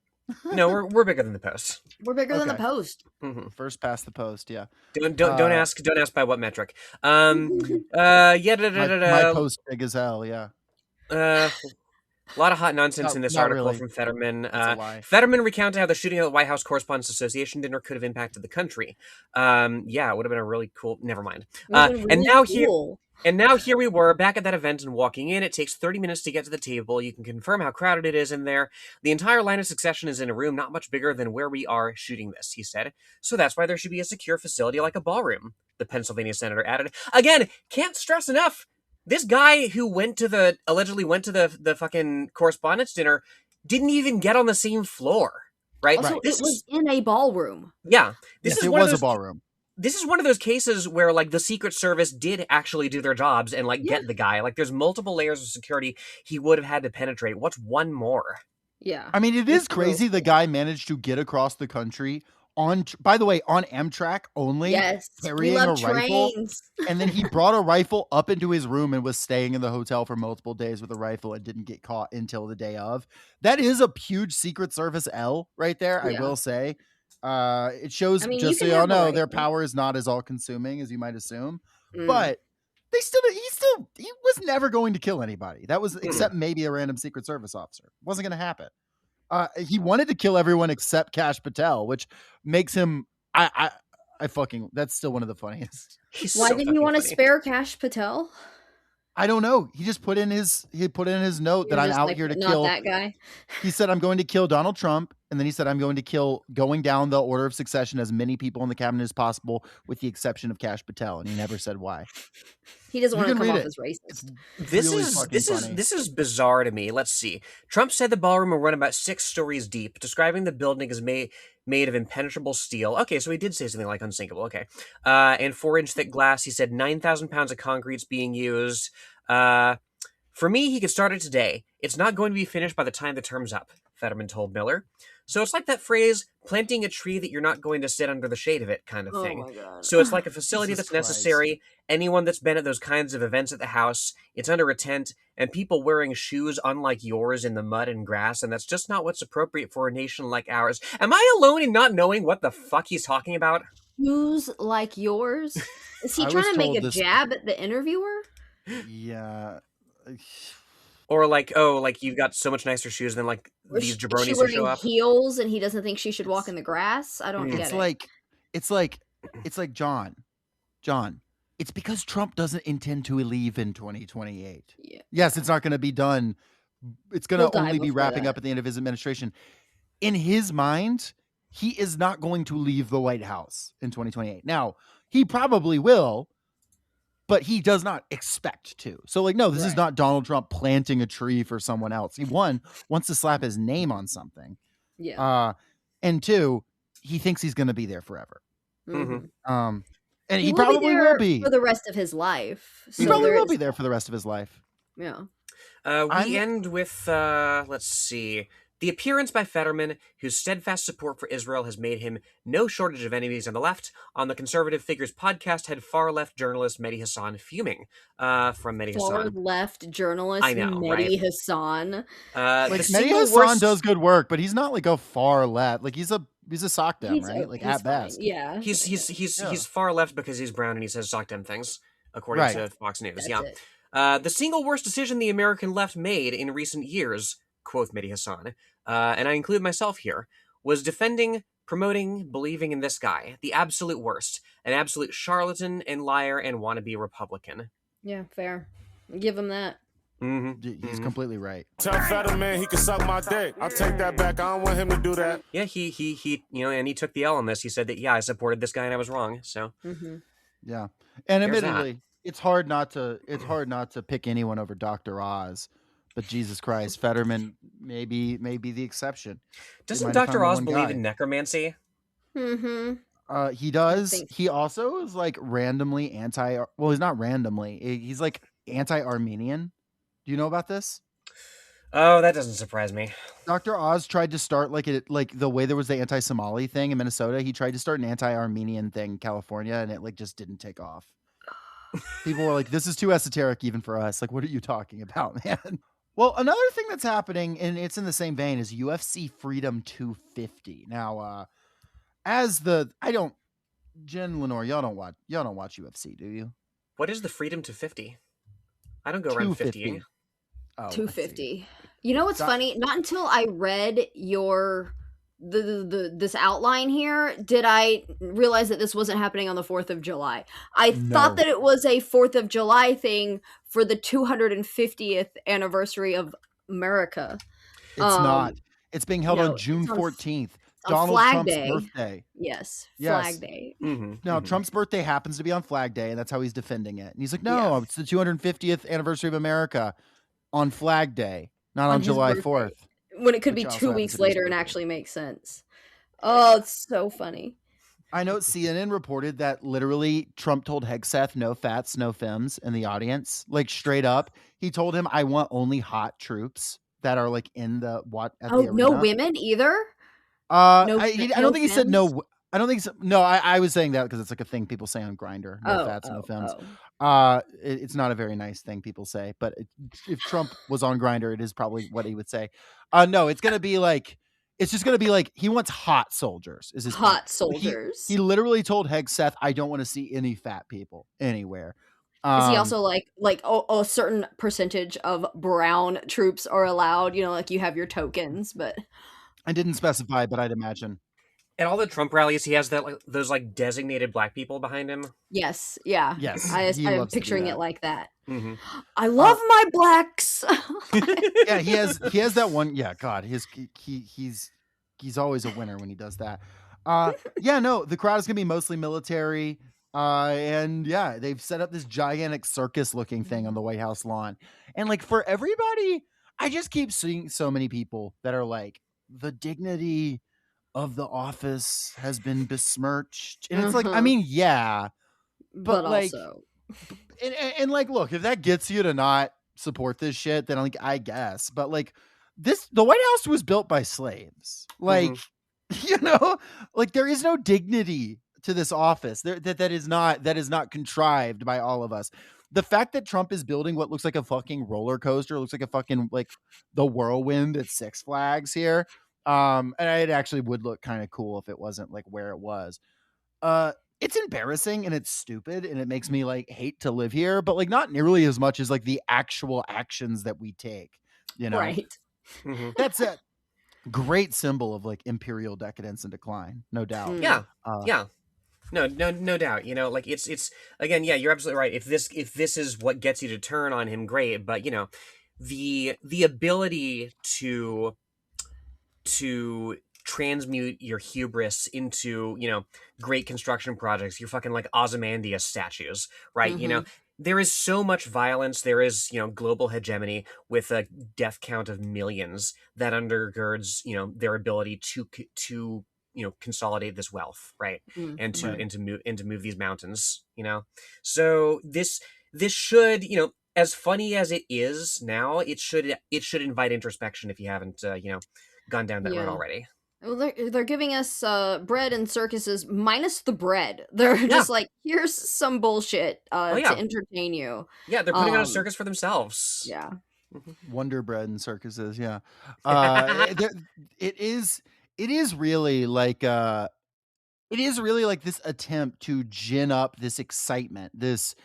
Speaker 3: No, we're bigger than the Post.
Speaker 2: We're bigger than the
Speaker 1: Okay.
Speaker 2: Post.
Speaker 3: Mhm.
Speaker 1: First past the Post. Yeah.
Speaker 3: Don't ask by what metric.
Speaker 1: My
Speaker 3: Yeah.
Speaker 1: Post big as hell. Yeah.
Speaker 3: A lot of hot nonsense in this
Speaker 1: Not
Speaker 3: article
Speaker 1: really.
Speaker 3: from Fetterman.
Speaker 1: That's a lie.
Speaker 3: Fetterman recounted how the shooting at the White House Correspondents Association dinner could have impacted the country. Yeah, it would have been a really cool. Never mind. And now here we were back at that event and walking in. It takes 30 minutes to get to the table. You can confirm how crowded it is in there. The entire line of succession is in a room not much bigger than where we are shooting this, he said. So that's why there should be a secure facility like a ballroom, the Pennsylvania senator added. Again, can't stress enough. This guy who allegedly went to the fucking correspondence dinner didn't even get on the same floor, right?
Speaker 2: Also, it was in a ballroom.
Speaker 3: Yeah.
Speaker 1: It was a ballroom.
Speaker 3: This is one of those cases where like the Secret Service did actually do their jobs and like get the guy. Like there's multiple layers of security he would have had to penetrate. What's one more?
Speaker 2: Yeah.
Speaker 1: I mean, it is crazy the guy managed to get across the country by the way, on Amtrak only, carrying a rifle. And then he brought a rifle up into his room and was staying in the hotel for multiple days with a rifle and didn't get caught until the day of. That is a huge Secret Service L right there, I will say. It shows, just so y'all know, their power is not as all-consuming as you might assume. But he was never going to kill anybody. That was except maybe a random Secret Service officer. Wasn't going to happen. He wanted to kill everyone except Kash Patel, which makes him. I fucking. That's still one of the funniest.
Speaker 2: Why didn't you want to spare Kash Patel?
Speaker 1: I don't know. He just put in his note that I'm out here to kill
Speaker 2: that guy.
Speaker 1: He said, I'm going to kill Donald Trump. And then he said, I'm going to kill, going down the order of succession, as many people in the cabinet as possible, with the exception of Kash Patel. And he never said why.
Speaker 2: He doesn't want to come off as racist.
Speaker 3: This is bizarre to me. Let's see. Trump said the ballroom will run about 6 stories deep, describing the building as made of impenetrable steel. Okay, so he did say something like unsinkable. Okay. And 4-inch thick glass. He said 9,000 pounds of concrete's being used. For me, he could start it today. It's not going to be finished by the time the term's up, Fetterman told Miller. So it's like that phrase, planting a tree that you're not going to sit under the shade of it kind of thing.
Speaker 2: Oh my God.
Speaker 3: So it's like a facility that's necessary. Anyone that's been at those kinds of events at the house, it's under a tent, and people wearing shoes unlike yours in the mud and grass, and that's just not what's appropriate for a nation like ours. Am I alone in not knowing what the fuck he's talking about?
Speaker 2: Shoes like yours? Is he trying to make a jab at the interviewer?
Speaker 1: Yeah.
Speaker 3: Or like, oh, like you've got so much nicer shoes than like these jabronis who show up.
Speaker 2: Heels, and he doesn't think she should walk in the grass. I don't get it.
Speaker 1: It's like John. It's because Trump doesn't intend to leave in 2028.
Speaker 2: Yeah.
Speaker 1: Yes, it's not going to be done. It's going to only be wrapping up at the end of his administration. In his mind, he is not going to leave the White House in 2028. Now, he probably will, but he does not expect to. So, like, no, this is not Donald Trump planting a tree for someone else. He, one, wants to slap his name on something.
Speaker 2: Yeah.
Speaker 1: And two, he thinks he's going to be there forever.
Speaker 2: Mm-hmm.
Speaker 1: And he probably will be
Speaker 2: for the rest of his life.
Speaker 1: He probably will be there for the rest of his life.
Speaker 2: Yeah.
Speaker 3: We end with, let's see, the appearance by Fetterman, whose steadfast support for Israel has made him no shortage of enemies on the left. On the Conservative Figures podcast, had far-left journalist Mehdi Hasan fuming from Mehdi Hasan.
Speaker 2: Far-left journalist Mehdi Hasan.
Speaker 1: Mehdi Hasan does good work, but he's not like a far-left. Like, he's a sock dem, right? Like, at best.
Speaker 2: Yeah.
Speaker 3: He's far-left because he's brown and he says sock dem things, according to Fox News. The single worst decision the American left made in recent years, quoth Mehdi Hasan, and I include myself here, was defending, promoting, believing in this guy, the absolute worst, an absolute charlatan and liar and wannabe Republican.
Speaker 2: Yeah, fair. Give him that.
Speaker 3: Mm-hmm.
Speaker 1: He's completely right.
Speaker 5: Tell Fetterman he can suck my dick. I'll take that back. I don't want him to do that.
Speaker 3: Yeah, he and he took the L on this. He said that, I supported this guy and I was wrong. So,
Speaker 1: yeah, and admittedly, It's hard not to pick anyone over Dr. Oz, but Jesus Christ, Fetterman may be the exception. They
Speaker 3: Doesn't
Speaker 1: might have found
Speaker 3: Dr.
Speaker 1: the
Speaker 3: Oz
Speaker 1: one
Speaker 3: believe
Speaker 1: guy.
Speaker 3: in necromancy?
Speaker 2: Mm-hmm.
Speaker 1: He
Speaker 2: I
Speaker 1: does.
Speaker 2: think
Speaker 1: He also is like randomly anti. Well, he's not randomly. He's like anti-Armenian. Do you know about this?
Speaker 3: Oh, that doesn't surprise me.
Speaker 1: Dr. Oz tried to start like the way there was the anti-Somali thing in Minnesota. He tried to start an anti-Armenian thing in California, and it like just didn't take off. People were like, "This is too esoteric even for us." Like, what are you talking about, man? Well, another thing that's happening, and it's in the same vein, is UFC Freedom 250. Now, Jen, Lenore, y'all don't watch UFC, do you?
Speaker 3: What is the freedom to 50? I don't go around
Speaker 1: 250.
Speaker 3: 50ing.
Speaker 1: Oh, I see.
Speaker 2: 250. You know what's
Speaker 1: Doc-
Speaker 2: funny? Not until I read your this outline here did I realize that this wasn't happening on the 4th of July. I thought
Speaker 1: No.
Speaker 2: that it was a 4th of July thing for the 250th anniversary of America.
Speaker 1: It's not. It's being held
Speaker 2: no,
Speaker 1: on June
Speaker 2: it's on
Speaker 1: 14th,
Speaker 2: on
Speaker 1: Donald
Speaker 2: Flag
Speaker 1: Trump's
Speaker 2: Day.
Speaker 1: birthday.
Speaker 2: Yes,
Speaker 1: Yes.
Speaker 2: Flag Day.
Speaker 1: Now, Trump's birthday happens to be on Flag Day, and that's how he's defending it. And he's like, no,
Speaker 2: Yeah.
Speaker 1: it's the 250th anniversary of America on Flag Day, not on
Speaker 2: On his
Speaker 1: July
Speaker 2: birthday.
Speaker 1: 4th.
Speaker 2: When it could
Speaker 1: Which
Speaker 2: be
Speaker 1: also
Speaker 2: 2
Speaker 1: happens
Speaker 2: weeks
Speaker 1: to be his
Speaker 2: later and
Speaker 1: birthday.
Speaker 2: actually make sense. Oh, it's so funny.
Speaker 1: I know CNN reported that literally Trump told Hegseth no fats, no femmes in the audience, like straight up. He told him, I want only hot troops that are like in the at the arena.
Speaker 2: No women either?
Speaker 1: I
Speaker 2: No
Speaker 1: don't think he said
Speaker 2: femmes?
Speaker 1: no. I don't think so. No, I was saying that because it's like a thing people say on Grindr. No fats, no femmes. It's not a very nice thing people say, but if Trump was on Grindr, it is probably what he would say. No, it's gonna be like, it's just gonna be like he wants hot soldiers. Is his point.
Speaker 2: Hot soldiers.
Speaker 1: He literally told Hegseth, I don't want to see any fat people anywhere.
Speaker 2: Is he also like a certain percentage of brown troops are allowed? You know, like you have your tokens, but
Speaker 1: I didn't specify, but I'd imagine.
Speaker 3: At all the Trump rallies, he has that those like designated black people behind him.
Speaker 2: yes, yeah.
Speaker 1: Yes, he
Speaker 2: I'm
Speaker 1: loves to do
Speaker 2: picturing
Speaker 1: that.
Speaker 2: it like that.
Speaker 3: Mm-hmm.
Speaker 2: I love my blacks.
Speaker 1: Yeah, he has that one. Yeah, God, he's always a winner when he does that. Yeah, no, the crowd is gonna be mostly military. And yeah, they've set up this gigantic circus looking thing on the White House lawn. And like for everybody, I just keep seeing so many people that are like, the dignity of the office has been besmirched. And it's like, I mean, yeah,
Speaker 2: but
Speaker 1: like,
Speaker 2: also
Speaker 1: and like, look, if that gets you to not support this shit, then like, I guess. But like, the White House was built by slaves. Like, you know, like there is no dignity to this office. That is not contrived by all of us. The fact that Trump is building what looks like a fucking roller coaster, looks like a fucking like the whirlwind at Six Flags here. And it actually would look kind of cool if it wasn't like where it was. It's embarrassing and it's stupid and it makes me like hate to live here, but like not nearly as much as like the actual actions that we take, you know?
Speaker 2: right.
Speaker 1: That's a great symbol of like imperial decadence and decline, no doubt.
Speaker 3: Yeah. Yeah. No doubt. You know, like it's again, yeah, you're absolutely right. If this is what gets you to turn on him, great. But you know, the ability to transmute your hubris into, you know, great construction projects, your fucking like Ozymandias statues, right? You know, there is so much violence. There is, you know, global hegemony with a death count of millions that undergirds, you know, their ability to you know, consolidate this wealth, right? And to move these mountains, you know. So this should, you know, as funny as it is now, it should invite introspection if you haven't, you know, gone down that road already.
Speaker 2: Well, they're giving us bread and circuses minus the bread. They're just like, here's some bullshit to entertain you.
Speaker 3: Yeah, they're putting on a circus for themselves.
Speaker 2: Yeah.
Speaker 1: Wonder bread and circuses, yeah. It is really like this attempt to gin up this excitement, this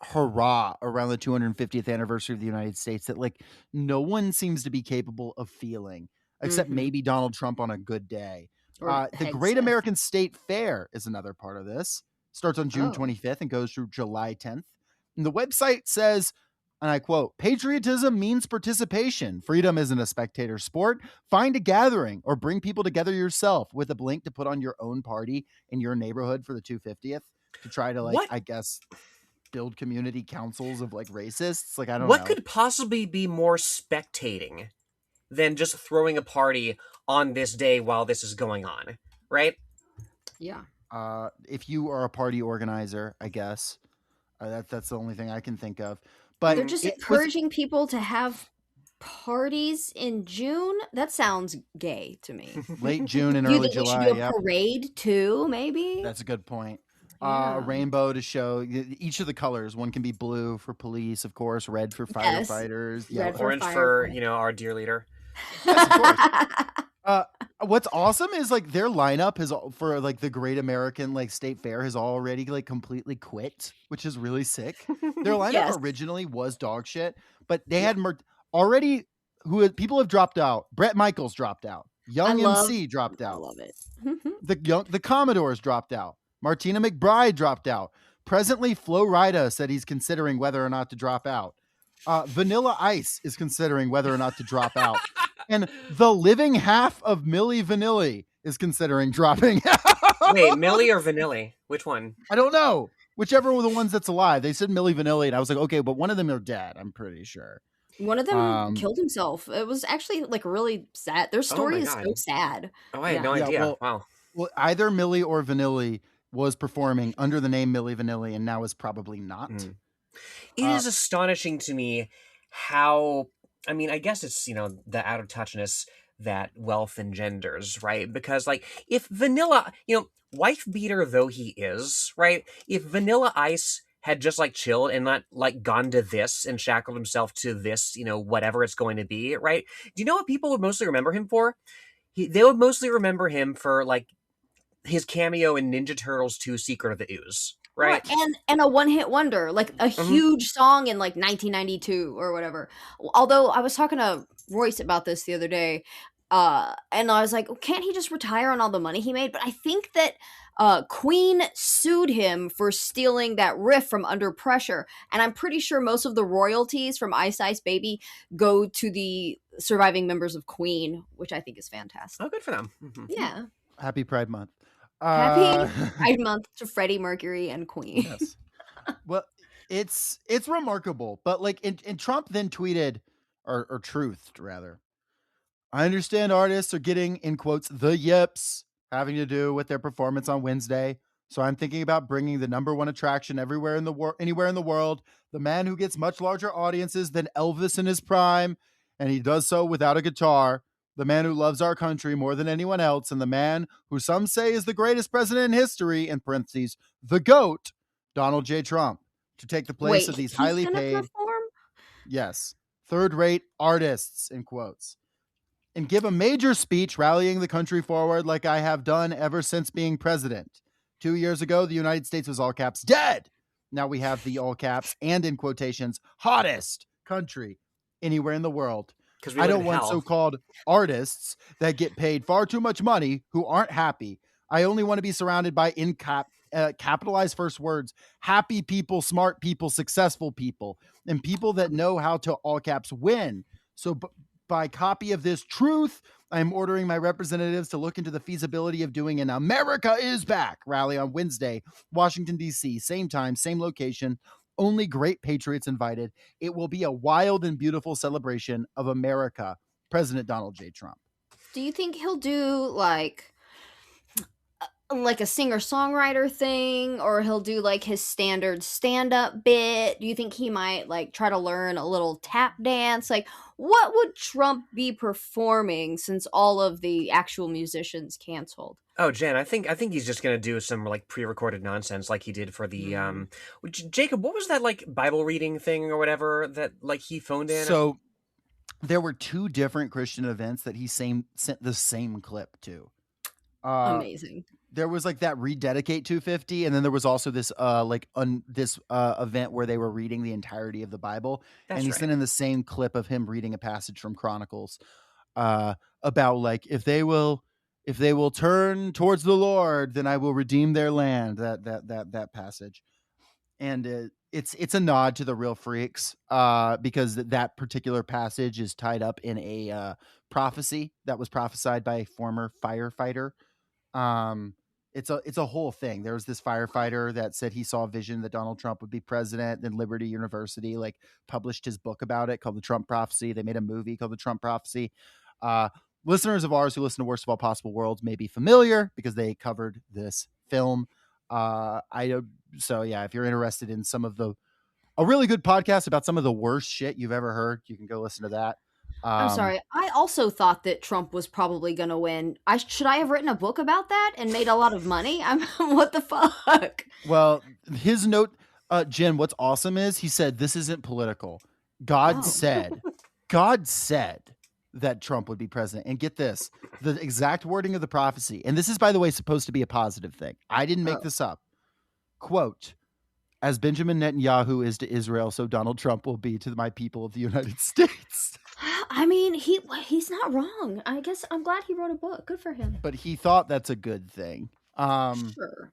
Speaker 1: hurrah around the 250th anniversary of the United States that like no one seems to be capable of feeling, except maybe Donald Trump on a good day. The Great American State Fair is another part of this. Starts on June 25th and goes through July 10th. And the website says, and I quote, patriotism means participation. Freedom isn't a spectator sport. Find a gathering or bring people together yourself with a link to put on your own party in your neighborhood for the 250th to try to like,
Speaker 3: What?
Speaker 1: I guess. build community councils of like racists. Like, I don't
Speaker 3: What
Speaker 1: know.
Speaker 3: could possibly be more spectating than just throwing a party on this day while this is going on, right?
Speaker 2: Yeah.
Speaker 1: If you are a party organizer, I guess that's the only thing I can think of.
Speaker 2: They're
Speaker 1: But
Speaker 2: just
Speaker 1: it was
Speaker 2: encouraging people to have parties in June. That sounds gay to me.
Speaker 1: late June and
Speaker 2: Do you
Speaker 1: early
Speaker 2: think we should
Speaker 1: July.
Speaker 2: do a
Speaker 1: Yep,
Speaker 2: parade too? Maybe.
Speaker 1: that's a good point. A
Speaker 2: Yeah.
Speaker 1: rainbow to show each of the colors. One can be blue for police, of course, red for
Speaker 2: Yes.
Speaker 1: firefighters,
Speaker 2: Red
Speaker 1: yellow.
Speaker 2: for
Speaker 3: Orange for,
Speaker 2: firefighters.
Speaker 3: you know, our dear leader.
Speaker 1: Yes, of course. What's awesome is like their lineup is for like the Great American like State Fair has already like completely quit, which is really sick. Their lineup
Speaker 2: Yes.
Speaker 1: originally was dog shit, but they
Speaker 2: Yeah.
Speaker 1: had already people have dropped out. Brett Michaels dropped out. Young MC dropped
Speaker 2: I
Speaker 1: out.
Speaker 2: love it.
Speaker 1: The Commodores dropped out. Martina McBride dropped out. Presently, Flo Rida said he's considering whether or not to drop out. Vanilla Ice is considering whether or not to drop out. And the living half of Milli Vanilli is considering dropping out.
Speaker 3: Wait, Millie or Vanilli? Which one?
Speaker 1: I don't know. Whichever one of the ones that's alive. They said Milli Vanilli, and I was like, okay, but one of them are dead, I'm pretty sure.
Speaker 2: One of them killed himself. It was actually like really sad. Their story is so
Speaker 3: God.
Speaker 2: sad.
Speaker 3: Oh, I had no
Speaker 1: Yeah,
Speaker 3: idea. Wow.
Speaker 1: Well, either Milli or Vanilli was performing under the name Milli Vanilli and now is probably not.
Speaker 3: It is astonishing to me how, I mean, I guess it's, you know, the out of touchness that wealth engenders, right? Because, like, if Vanilla, you know, wife beater though he is, right? If Vanilla Ice had just like chilled and not like gone to this and shackled himself to this, you know, whatever it's going to be, right? Do you know what people would mostly remember him for? They would mostly remember him for like his cameo in Ninja Turtles 2 Secret of the Ooze, right?
Speaker 2: And a one-hit wonder, like a huge song in like 1992 or whatever. Although I was talking to Royce about this the other day, and I was like, can't he just retire on all the money he made? But I think that Queen sued him for stealing that riff from Under Pressure, and I'm pretty sure most of the royalties from Ice Ice Baby go to the surviving members of Queen, which I think is fantastic.
Speaker 3: Oh, good for them.
Speaker 2: Yeah.
Speaker 1: Happy Pride Month.
Speaker 2: Happy Pride Month to Freddie Mercury and Queen.
Speaker 1: Yes. Well, it's remarkable, but like, and Trump then tweeted, or truthed rather. I understand artists are getting, in quotes, the yips having to do with their performance on Wednesday. So I'm thinking about bringing the number one attraction anywhere in the world, the man who gets much larger audiences than Elvis in his prime, and he does so without a guitar. The man who loves our country more than anyone else, and the man who some say is the greatest president in history, in parentheses, the GOAT, Donald J. Trump, to take the place of these
Speaker 2: he's
Speaker 1: highly
Speaker 2: gonna
Speaker 1: paid,
Speaker 2: perform?
Speaker 1: yes, third-rate artists, in quotes, and give a major speech rallying the country forward like I have done ever since being president. 2 years ago, the United States was all caps dead. Now we have the all caps and in quotations hottest country anywhere in the world. I don't want so-called artists that get paid far too much money who aren't happy. I only want to be surrounded by capitalized first words, happy people, smart people, successful people, and people that know how to all caps win. So by copy of this truth, I am ordering my representatives to look into the feasibility of doing an America is Back rally on Wednesday, Washington, D.C., same time, same location. Only great patriots invited. It will be a wild and beautiful celebration of America. President Donald J. Trump.
Speaker 2: Do you think he'll do like a singer-songwriter thing, or he'll do like his standard stand-up bit? Do you think he might like try to learn a little tap dance? Like, what would Trump be performing since all of the actual musicians canceled?
Speaker 3: Oh, Jen, I think he's just gonna do some like pre-recorded nonsense like he did for the Jacob. What was that like Bible reading thing or whatever that like he phoned in?
Speaker 1: So there were two different Christian events that he sent the same clip to.
Speaker 2: Amazing.
Speaker 1: There was like that Rededicate 250, and then there was also this event where they were reading the entirety of the Bible.
Speaker 3: That's
Speaker 1: and he
Speaker 3: right.
Speaker 1: sent in the same clip of him reading a passage from Chronicles about like if they will turn towards the Lord, then I will redeem their land. That passage, and it's a nod to the Real Freaks because that particular passage is tied up in a prophecy that was prophesied by a former firefighter. it's a whole thing. There was this firefighter that said he saw a vision that Donald Trump would be president. Then Liberty University like published his book about it called The Trump Prophecy. They made a movie called The Trump Prophecy. Listeners of ours who listen to Worst of All Possible Worlds may be familiar because they covered this film. So yeah, if you're interested in a really good podcast about some of the worst shit you've ever heard, you can go listen to that.
Speaker 2: I'm sorry. I also thought that Trump was probably going to win. Should I have written a book about that and made a lot of money? What the fuck?
Speaker 1: Well, his note, Jen, what's awesome is he said, this isn't political. God said that Trump would be president. And get this, the exact wording of the prophecy. And this is, by the way, supposed to be a positive thing. I didn't make this up. Quote, as Benjamin Netanyahu is to Israel, so Donald Trump will be to my people of the United States.
Speaker 2: I mean, he's not wrong. I guess I'm glad he wrote a book. Good for him.
Speaker 1: But he thought that's a good thing.
Speaker 2: Sure.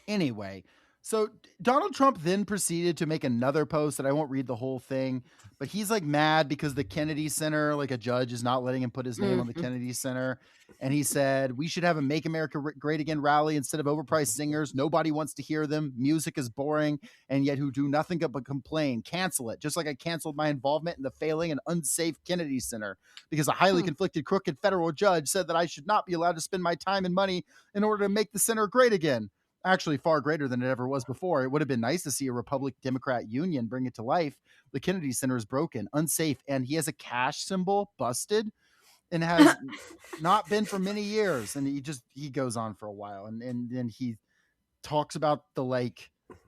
Speaker 1: Anyway, so Donald Trump then proceeded to make another post that I won't read the whole thing, but he's like mad because the Kennedy Center, like a judge is not letting him put his name on the Kennedy Center. And he said, we should have a Make America Great Again rally instead of overpriced singers. Nobody wants to hear them. Music is boring. And yet who do nothing but complain. Cancel it. Just like I canceled my involvement in the failing and unsafe Kennedy Center because a highly conflicted, crooked federal judge said that I should not be allowed to spend my time and money in order to make the center great again. Actually, far greater than it ever was before. It would have been nice to see a Republic-Democrat union bring it to life. The Kennedy Center is broken, unsafe, and he has a cash symbol busted and has not been for many years. And he goes on for a while. And then he talks about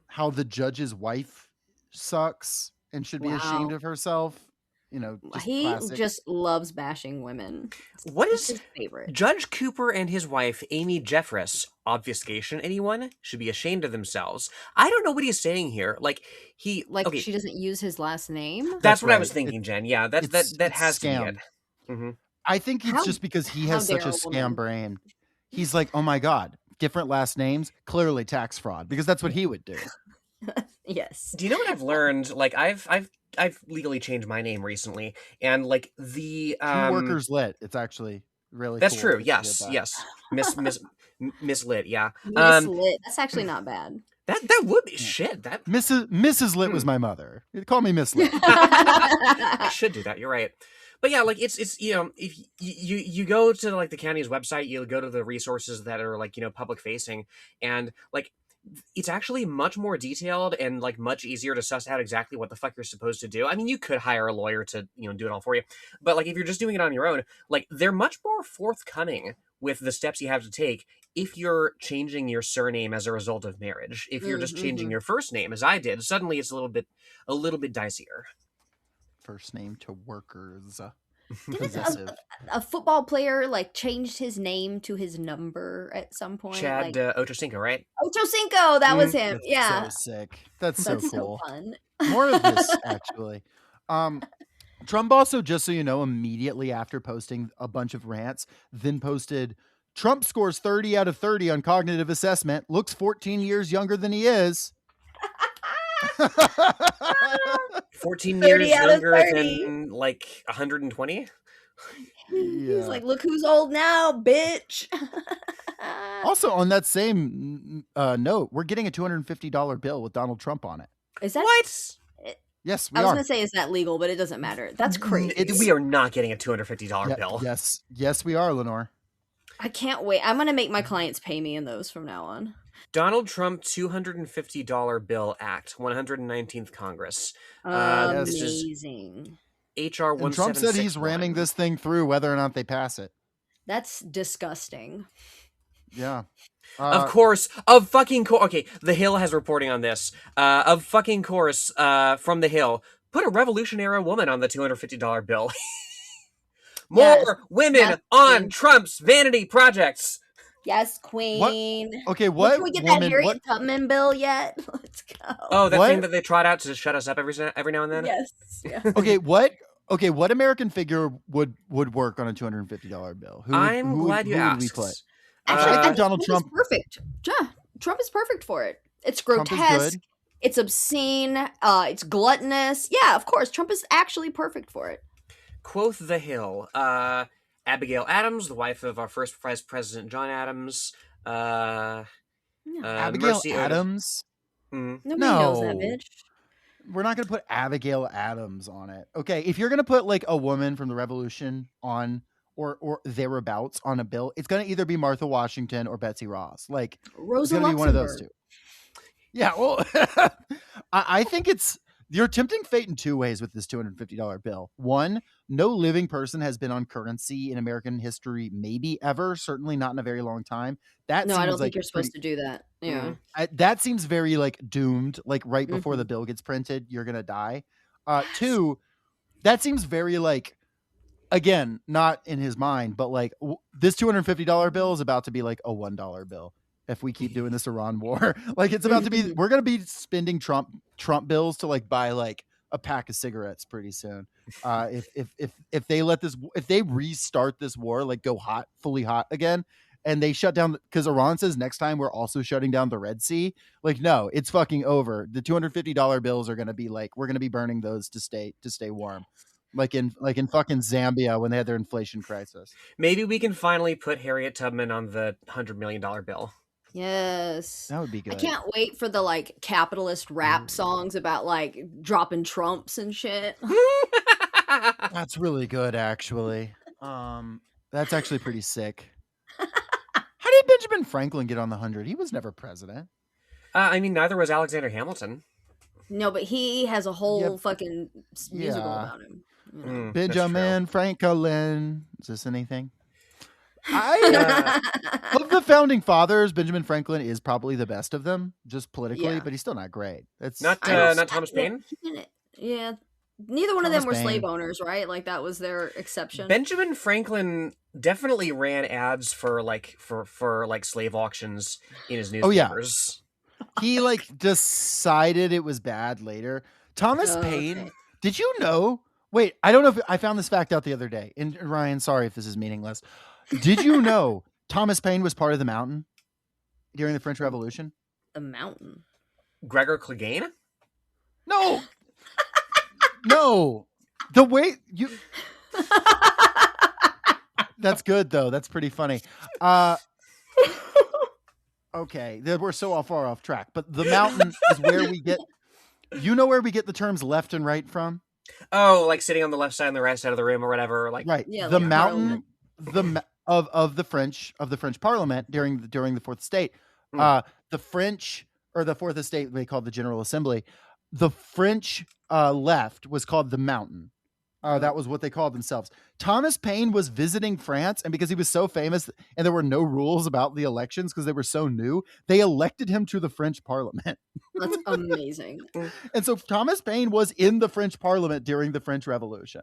Speaker 1: how the judge's wife sucks and should be ashamed of herself.
Speaker 2: He
Speaker 1: classic.
Speaker 2: just loves bashing women.
Speaker 3: What is
Speaker 2: his favorite?
Speaker 3: Judge Cooper and his wife, Amy Jeffress, obfuscation? Anyone should be ashamed of themselves. I don't know what he's saying here. She
Speaker 2: doesn't use his last name.
Speaker 3: That's what I was thinking, Jen. Yeah, that has
Speaker 1: scam.
Speaker 3: to be it. Mm-hmm.
Speaker 1: I think it's just because he has such a scam brain. He's like, oh my God, different last names, clearly tax fraud, because that's what he would do.
Speaker 2: Yes.
Speaker 3: Do you know what I've learned? I've legally changed my name recently, and the
Speaker 1: Two workers lit. It's actually really
Speaker 3: that's
Speaker 1: cool
Speaker 3: true. Yes. Miss Lit. Yeah.
Speaker 2: Miss Lit. That's actually not bad.
Speaker 3: That would be shit. That
Speaker 1: Mrs. Lit was my mother. Call me Miss Lit.
Speaker 3: I should do that. You're right. But yeah, it's if you go to the county's website, you'll go to the resources that are public facing, and it's actually much more detailed and much easier to suss out exactly what the fuck you're supposed to do. I mean, you could hire a lawyer to do it all for you, but if you're just doing it on your own, they're much more forthcoming with the steps you have to take if you're changing your surname as a result of marriage. If you're just changing your first name, as I did, suddenly it's a little bit dicier.
Speaker 1: First name to workers.
Speaker 2: Didn't a football player changed his name to his number at some point?
Speaker 3: Chad Ochocinco, right?
Speaker 2: Ochocinco, that was him.
Speaker 1: That's
Speaker 2: yeah,
Speaker 1: so sick. That's so cool.
Speaker 2: So fun.
Speaker 1: More of this, actually. Trump also, just so you know, immediately after posting a bunch of rants, then posted, Trump scores 30 out of 30 on cognitive assessment, looks 14 years younger than he is.
Speaker 3: 14 years younger than 120.
Speaker 2: He's like, look who's old now, bitch.
Speaker 1: Also, on that same note, we're getting a $250 bill with Donald Trump on it.
Speaker 2: Is that
Speaker 3: what?
Speaker 1: Yes, we
Speaker 2: I was
Speaker 1: are.
Speaker 2: going to say, is that legal? But it doesn't matter. That's crazy.
Speaker 3: We are not getting a $250 bill.
Speaker 1: Yes, we are, Lenore.
Speaker 2: I can't wait. I'm going to make my clients pay me in those from now on.
Speaker 3: Donald Trump $250 bill act, 119th Congress.
Speaker 2: Amazing.
Speaker 3: HR 1761.
Speaker 1: Trump said he's ramming this thing through whether or not they pass it.
Speaker 2: That's disgusting.
Speaker 1: Yeah.
Speaker 3: Of course, okay, The Hill has reporting on this. Of fucking course, from The Hill, put a Revolution-era woman on the $250 bill. More women on Trump's vanity projects.
Speaker 2: Yes, queen.
Speaker 1: What? Okay, what?
Speaker 2: Can we get that Harriet Tubman bill yet? Let's go.
Speaker 3: Oh, that thing that they trot out to shut us up every now and then?
Speaker 2: Yes. Yeah.
Speaker 1: Okay, what American figure would work on a $250 bill?
Speaker 3: I'm glad you asked.
Speaker 1: Would we put?
Speaker 2: Actually,
Speaker 1: I think Donald Trump
Speaker 2: is perfect. Yeah, Trump is perfect for it. It's grotesque. It's obscene. It's gluttonous. Yeah, of course. Trump is actually perfect for it.
Speaker 3: Quoth The Hill. Abigail Adams, the wife of our first Vice President John Adams, Uh,
Speaker 2: No.
Speaker 1: Abigail
Speaker 3: Mercy Otis.
Speaker 1: Adams.
Speaker 3: Mhm.
Speaker 2: Nobody knows that
Speaker 1: No.
Speaker 2: bitch.
Speaker 1: We're not going to put Abigail Adams on it. Okay, if you're going to put like a woman from the Revolution on or thereabouts on a bill, it's going to either be Martha Washington or Betsy Ross. Like it's
Speaker 2: Rosa
Speaker 1: going to be one of those
Speaker 2: Luxemburg.
Speaker 1: two. Yeah, well, I think you're tempting fate in two ways with this $250 bill. One, no living person has been on currency in American history, maybe ever, certainly not in a very long time. That
Speaker 2: No, I
Speaker 1: seems
Speaker 2: don't think
Speaker 1: like
Speaker 2: you're
Speaker 1: pretty.
Speaker 2: supposed to do that. Yeah.
Speaker 1: That seems very like doomed. Like right before
Speaker 2: Mhm.
Speaker 1: the bill gets printed, you're gonna die.
Speaker 2: Yes.
Speaker 1: Two, that seems very like again, not in his mind, but like this $250 bill is about to be like a $1 bill if we keep doing this Iran war. Like it's about to be, we're gonna be spending Trump bills to like buy like a pack of cigarettes pretty soon. If they let this, if they restart this war, like go hot, fully hot again, and they shut down because Iran says next time we're also shutting down the Red Sea. Like no, it's fucking over. The $250 bills are gonna be like we're gonna be burning those to stay warm. Like in fucking Zambia when they had their inflation crisis.
Speaker 3: Maybe we can finally put Harriet Tubman on the $100 million bill.
Speaker 2: Yes.
Speaker 1: That would be
Speaker 2: I
Speaker 1: good.
Speaker 2: can't wait for the like capitalist rap songs about like dropping Trumps and shit.
Speaker 1: That's really good, actually. That's actually pretty sick. How did Benjamin Franklin get on the 100? He was never president.
Speaker 3: I mean, neither was Alexander Hamilton.
Speaker 2: No, but he has a whole
Speaker 1: Yep.
Speaker 2: fucking musical
Speaker 1: Yeah.
Speaker 2: about him. You know?
Speaker 3: That's true.
Speaker 1: Benjamin Franklin. Is this anything? Of the founding fathers, Benjamin Franklin is probably the best of them, just politically,
Speaker 2: Yeah.
Speaker 1: but he's still not great. That's
Speaker 3: Not
Speaker 2: I don't-
Speaker 3: not Thomas Paine.
Speaker 2: Yeah. Neither one of
Speaker 1: Thomas
Speaker 2: them were slave
Speaker 1: Paine.
Speaker 2: owners, right? Like that was their exception.
Speaker 3: Benjamin Franklin definitely ran ads for slave auctions in his
Speaker 1: Oh, yeah.
Speaker 3: newspapers.
Speaker 1: he like decided it was bad later. Thomas
Speaker 2: Oh,
Speaker 1: Paine,
Speaker 2: okay.
Speaker 1: did you know? Wait, I don't know if I found this fact out the other day. And Ryan, sorry if this is meaningless. Did you know Thomas Paine was part of the Mountain during the French Revolution?
Speaker 2: The Mountain.
Speaker 3: Gregor Clegane?
Speaker 1: No. No. The way you That's good though. That's pretty funny. Okay, we're so far off track, but the Mountain is where we get where we get the terms left and right from?
Speaker 3: Oh, like sitting on the left side and the right side of the room or whatever. Like
Speaker 1: Right.
Speaker 2: Yeah,
Speaker 1: the
Speaker 2: like
Speaker 1: Mountain of the French Parliament during the Fourth Estate. The French, or the Fourth Estate, they called the General Assembly. The French left was called the Mountain. That was what they called themselves. Thomas Paine was visiting France, and because he was so famous and there were no rules about the elections because they were so new, they elected him to the French Parliament.
Speaker 2: That's amazing.
Speaker 1: And so Thomas Paine was in the French Parliament during the French Revolution,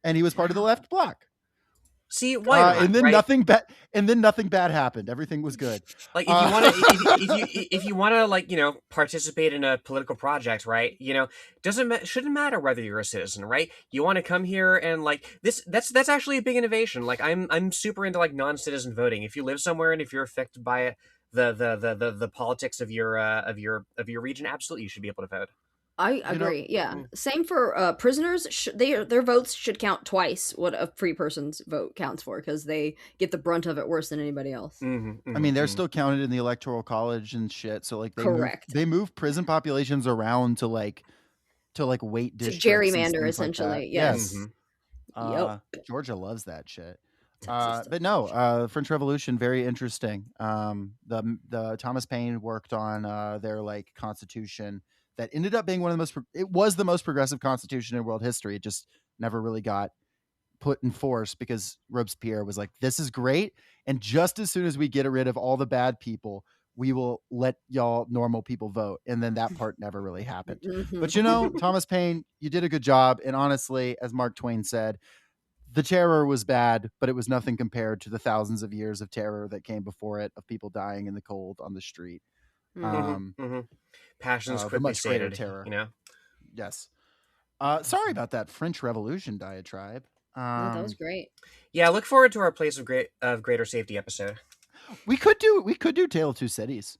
Speaker 1: and he was part of the left bloc.
Speaker 3: See, why not?
Speaker 1: And then
Speaker 3: right?
Speaker 1: nothing bad happened. Everything was good.
Speaker 3: Like if you want to, if you want to, like, you know, participate in a political project, right? You know, shouldn't matter whether you're a citizen, right? You want to come here and like this. That's actually a big innovation. Like I'm super into like non-citizen voting. If you live somewhere and if you're affected by the politics of your region, absolutely you should be able to vote.
Speaker 2: I agree. Yeah. Same for prisoners. Their votes should count twice what a free person's vote counts for, because they get the brunt of it worse than anybody else.
Speaker 1: I mean, they're still counted in the electoral college and shit. So like
Speaker 2: Correct.
Speaker 1: they move prison populations around to weight districts.
Speaker 2: To
Speaker 1: and
Speaker 2: gerrymander,
Speaker 1: things like
Speaker 2: essentially.
Speaker 1: that.
Speaker 2: Yes.
Speaker 1: Yep. Georgia loves that shit. But no, French Revolution, very interesting. The Thomas Paine worked on their like constitution that ended up being it was the most progressive constitution in world history. It just never really got put in force because Robespierre was like, this is great. And just as soon as we get rid of all the bad people, we will let y'all normal people vote. And then that part never really happened. But you know, Thomas Paine, you did a good job. And honestly, as Mark Twain said, the terror was bad, but it was nothing compared to the thousands of years of terror that came before it, of people dying in the cold on the street.
Speaker 3: Passions
Speaker 1: the
Speaker 3: quickly
Speaker 1: much greater
Speaker 3: sated,
Speaker 1: terror.
Speaker 3: you know.
Speaker 1: Yes. Sorry about that French Revolution diatribe.
Speaker 2: No, that was great.
Speaker 3: Yeah, look forward to our place of greater safety episode.
Speaker 1: We could do Tale of Two Cities.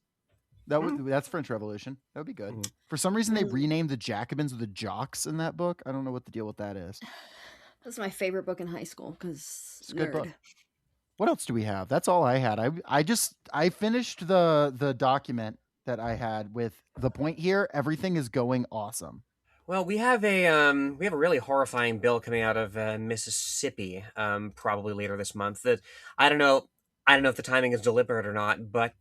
Speaker 1: That's French Revolution. That would be good. For some reason, they renamed the Jacobins the Jocks in that book. I don't know what the deal with that is.
Speaker 2: That's my favorite book in high school because
Speaker 1: It's a good book. What else do we have? That's all I had. I finished the document that I had with the point here. Everything is going awesome.
Speaker 3: Well, we have a really horrifying bill coming out of Mississippi, probably later this month. That I don't know, if the timing is deliberate or not, but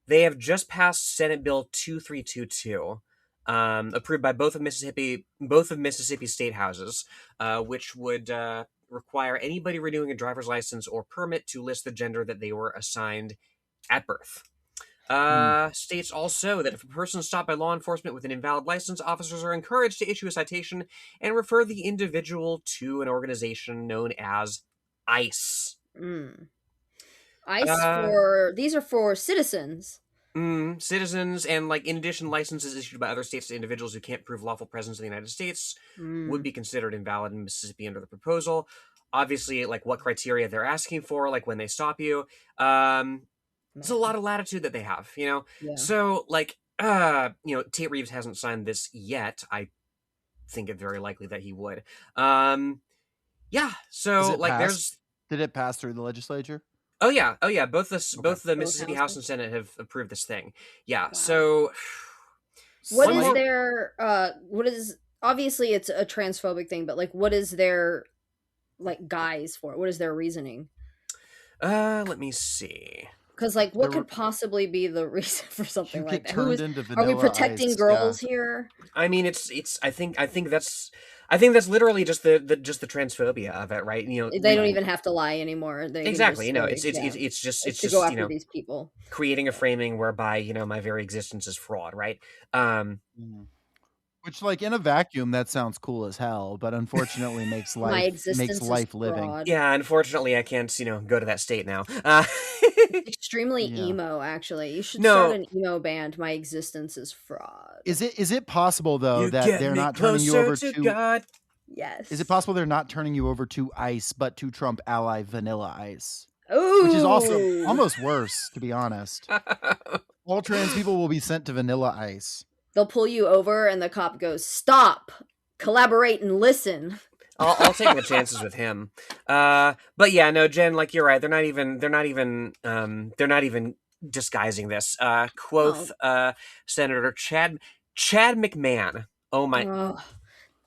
Speaker 3: they have just passed Senate Bill 2322, approved by both of Mississippi state houses, which would require anybody renewing a driver's license or permit to list the gender that they were assigned at birth. States also that if a person is stopped by law enforcement with an invalid license, officers are encouraged to issue a citation and refer the individual to an organization known as ICE.
Speaker 2: ICE these are for citizens.
Speaker 3: Citizens, and in addition, licenses issued by other states to individuals who can't prove lawful presence in the United States would be considered invalid in Mississippi under the proposal. Obviously, what criteria they're asking for, when they stop you. It's a lot of latitude that they have,
Speaker 2: Yeah.
Speaker 3: So, Tate Reeves hasn't signed this yet. I think it very likely that he would. Yeah. So, there's.
Speaker 1: Did it pass through the legislature?
Speaker 3: Oh yeah. Both the Mississippi House and Senate have approved this thing. Yeah. Wow. So.
Speaker 2: What is their? What is? Obviously, it's a transphobic thing, but what is their, guise for it? What is their reasoning?
Speaker 3: Let me see.
Speaker 2: Because what could possibly be the reason for something like that?
Speaker 1: Are
Speaker 2: we protecting girls here?
Speaker 3: I mean, it's. I think that's literally just the transphobia of it, right?
Speaker 2: They don't even have to lie anymore. They
Speaker 3: exactly. It's just
Speaker 2: go after these people,
Speaker 3: creating a framing whereby my very existence is fraud, right?
Speaker 1: Which, in a vacuum, that sounds cool as hell, but unfortunately makes life living.
Speaker 3: Yeah, unfortunately, I can't, go to that state now.
Speaker 2: Extremely emo, actually. You should start an emo band. My existence is fraud.
Speaker 1: Is it possible though that they're not turning you over to
Speaker 2: God? Yes.
Speaker 1: Is it possible they're not turning you over to ICE, but to Trump ally Vanilla Ice?
Speaker 2: Ooh.
Speaker 1: Which is also almost worse, to be honest. All trans people will be sent to Vanilla Ice.
Speaker 2: They'll pull you over and the cop goes, "Stop, collaborate and listen."
Speaker 3: I'll take my chances with him. But yeah, no, Jen, you're right. They're not even disguising this. Quoth Senator Chad McMahon. Oh my.
Speaker 2: Oh,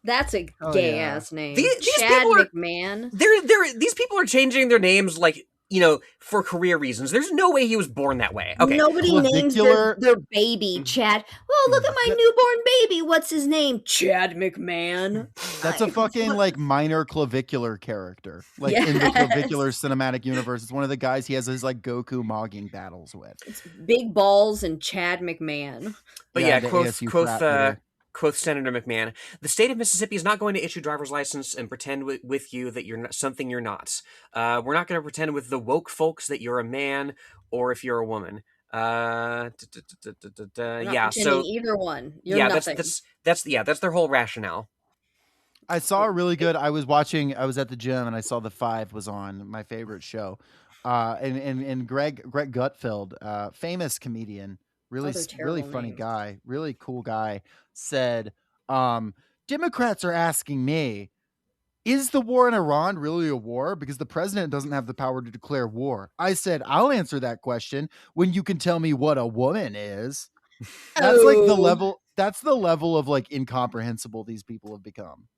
Speaker 2: that's a gay ass name.
Speaker 3: These
Speaker 2: Chad
Speaker 3: people
Speaker 2: McMahon.
Speaker 3: These people are changing their names for career reasons. There's no way he was born that way. Okay.
Speaker 2: Nobody names their baby Chad. Well, look at my newborn baby. What's his name? Chad McMahon.
Speaker 1: That's a fucking minor clavicular character. In the clavicular cinematic universe. It's one of the guys he has his Goku mogging battles with.
Speaker 2: It's Big Balls and Chad McMahon.
Speaker 3: But quoth Senator McMahon, the state of Mississippi is not going to issue driver's license and pretend with you that you're something you're not. We're not going to pretend with the woke folks that you're a man or if you're a woman.
Speaker 2: Yeah, so either one. You're nothing.
Speaker 3: That's their whole rationale.
Speaker 1: I saw a really good. I was at the gym and I saw The Five was on, my favorite show. And Greg Gutfeld, famous comedian. Really funny guy, really cool guy, said, Democrats are asking me, is the war in Iran really a war? Because the president doesn't have the power to declare war. I said, I'll answer that question when you can tell me what a woman is. That's the level of incomprehensible these people have become.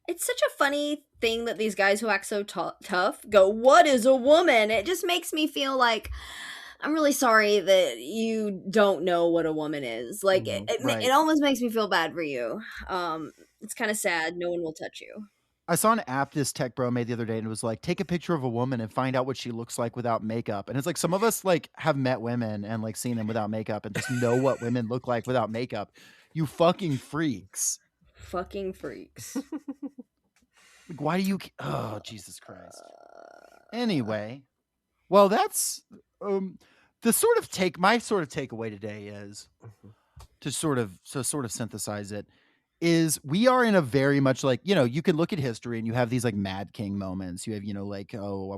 Speaker 2: It's such a funny thing that these guys who act so tough go, what is a woman? It just makes me feel like, I'm really sorry that you don't know what a woman is. It almost makes me feel bad for you. It's kind of sad. No one will touch you.
Speaker 1: I saw an app this tech bro made the other day, and it was take a picture of a woman and find out what she looks like without makeup. And it's some of us have met women and seen them without makeup and just know what women look like without makeup. You fucking freaks.
Speaker 2: Fucking freaks.
Speaker 1: Why do you? Oh, Jesus Christ. Anyway, well, that's my sort of takeaway today is to sort of synthesize it. Is we are in a very much you can look at history and you have these Mad King moments. You have,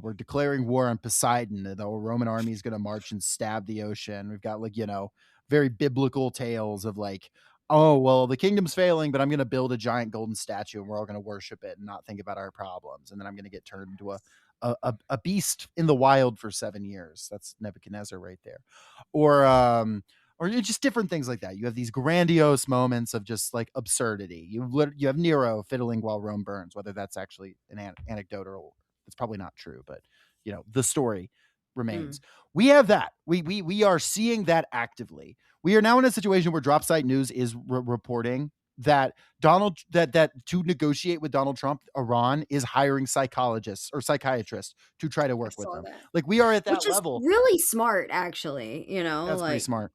Speaker 1: we're declaring war on Poseidon. The Roman army is going to march and stab the ocean. We've got very biblical tales of oh, well, the kingdom's failing, but I'm going to build a giant golden statue and we're all going to worship it and not think about our problems. And then I'm going to get turned into a beast in the wild for 7 years. That's Nebuchadnezzar right there. Or just different things like that. You have these grandiose moments of just like absurdity. You have Nero fiddling while Rome burns, whether that's actually an anecdote or it's probably not true, but the story remains. We have that. We are seeing that actively. We are now in a situation where Drop Site News is reporting that that to negotiate with Donald Trump, Iran is hiring psychologists or psychiatrists to try to work with them.
Speaker 2: That.
Speaker 1: Like we are at that
Speaker 2: Which is
Speaker 1: level.
Speaker 2: really smart, actually.
Speaker 1: That's pretty smart.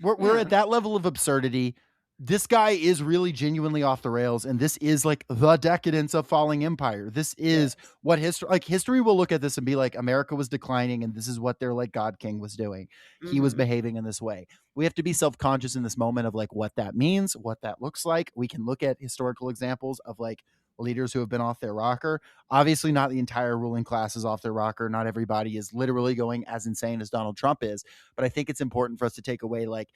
Speaker 1: We're at that level of absurdity. This guy is really genuinely off the rails, and this is like the decadence of falling empire. This is what history will look at this and be like, America was declining, and this is what their like God King was doing. He was behaving in this way. We have to be self-conscious in this moment of like what that means, what that looks like. We can look at historical examples of like leaders who have been off their rocker. Obviously, not the entire ruling class is off their rocker. Not everybody is literally going as insane as Donald Trump is. But I think it's important for us to take away like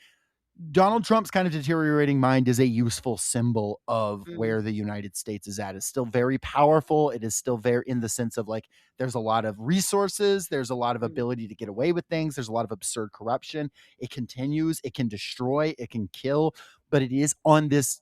Speaker 1: Donald Trump's kind of deteriorating mind is a useful symbol of where the United States is at. It's still very powerful. It is still very in the sense of like, there's a lot of resources. There's a lot of ability to get away with things. There's a lot of absurd corruption. It continues. It can destroy. It can kill. But it is on this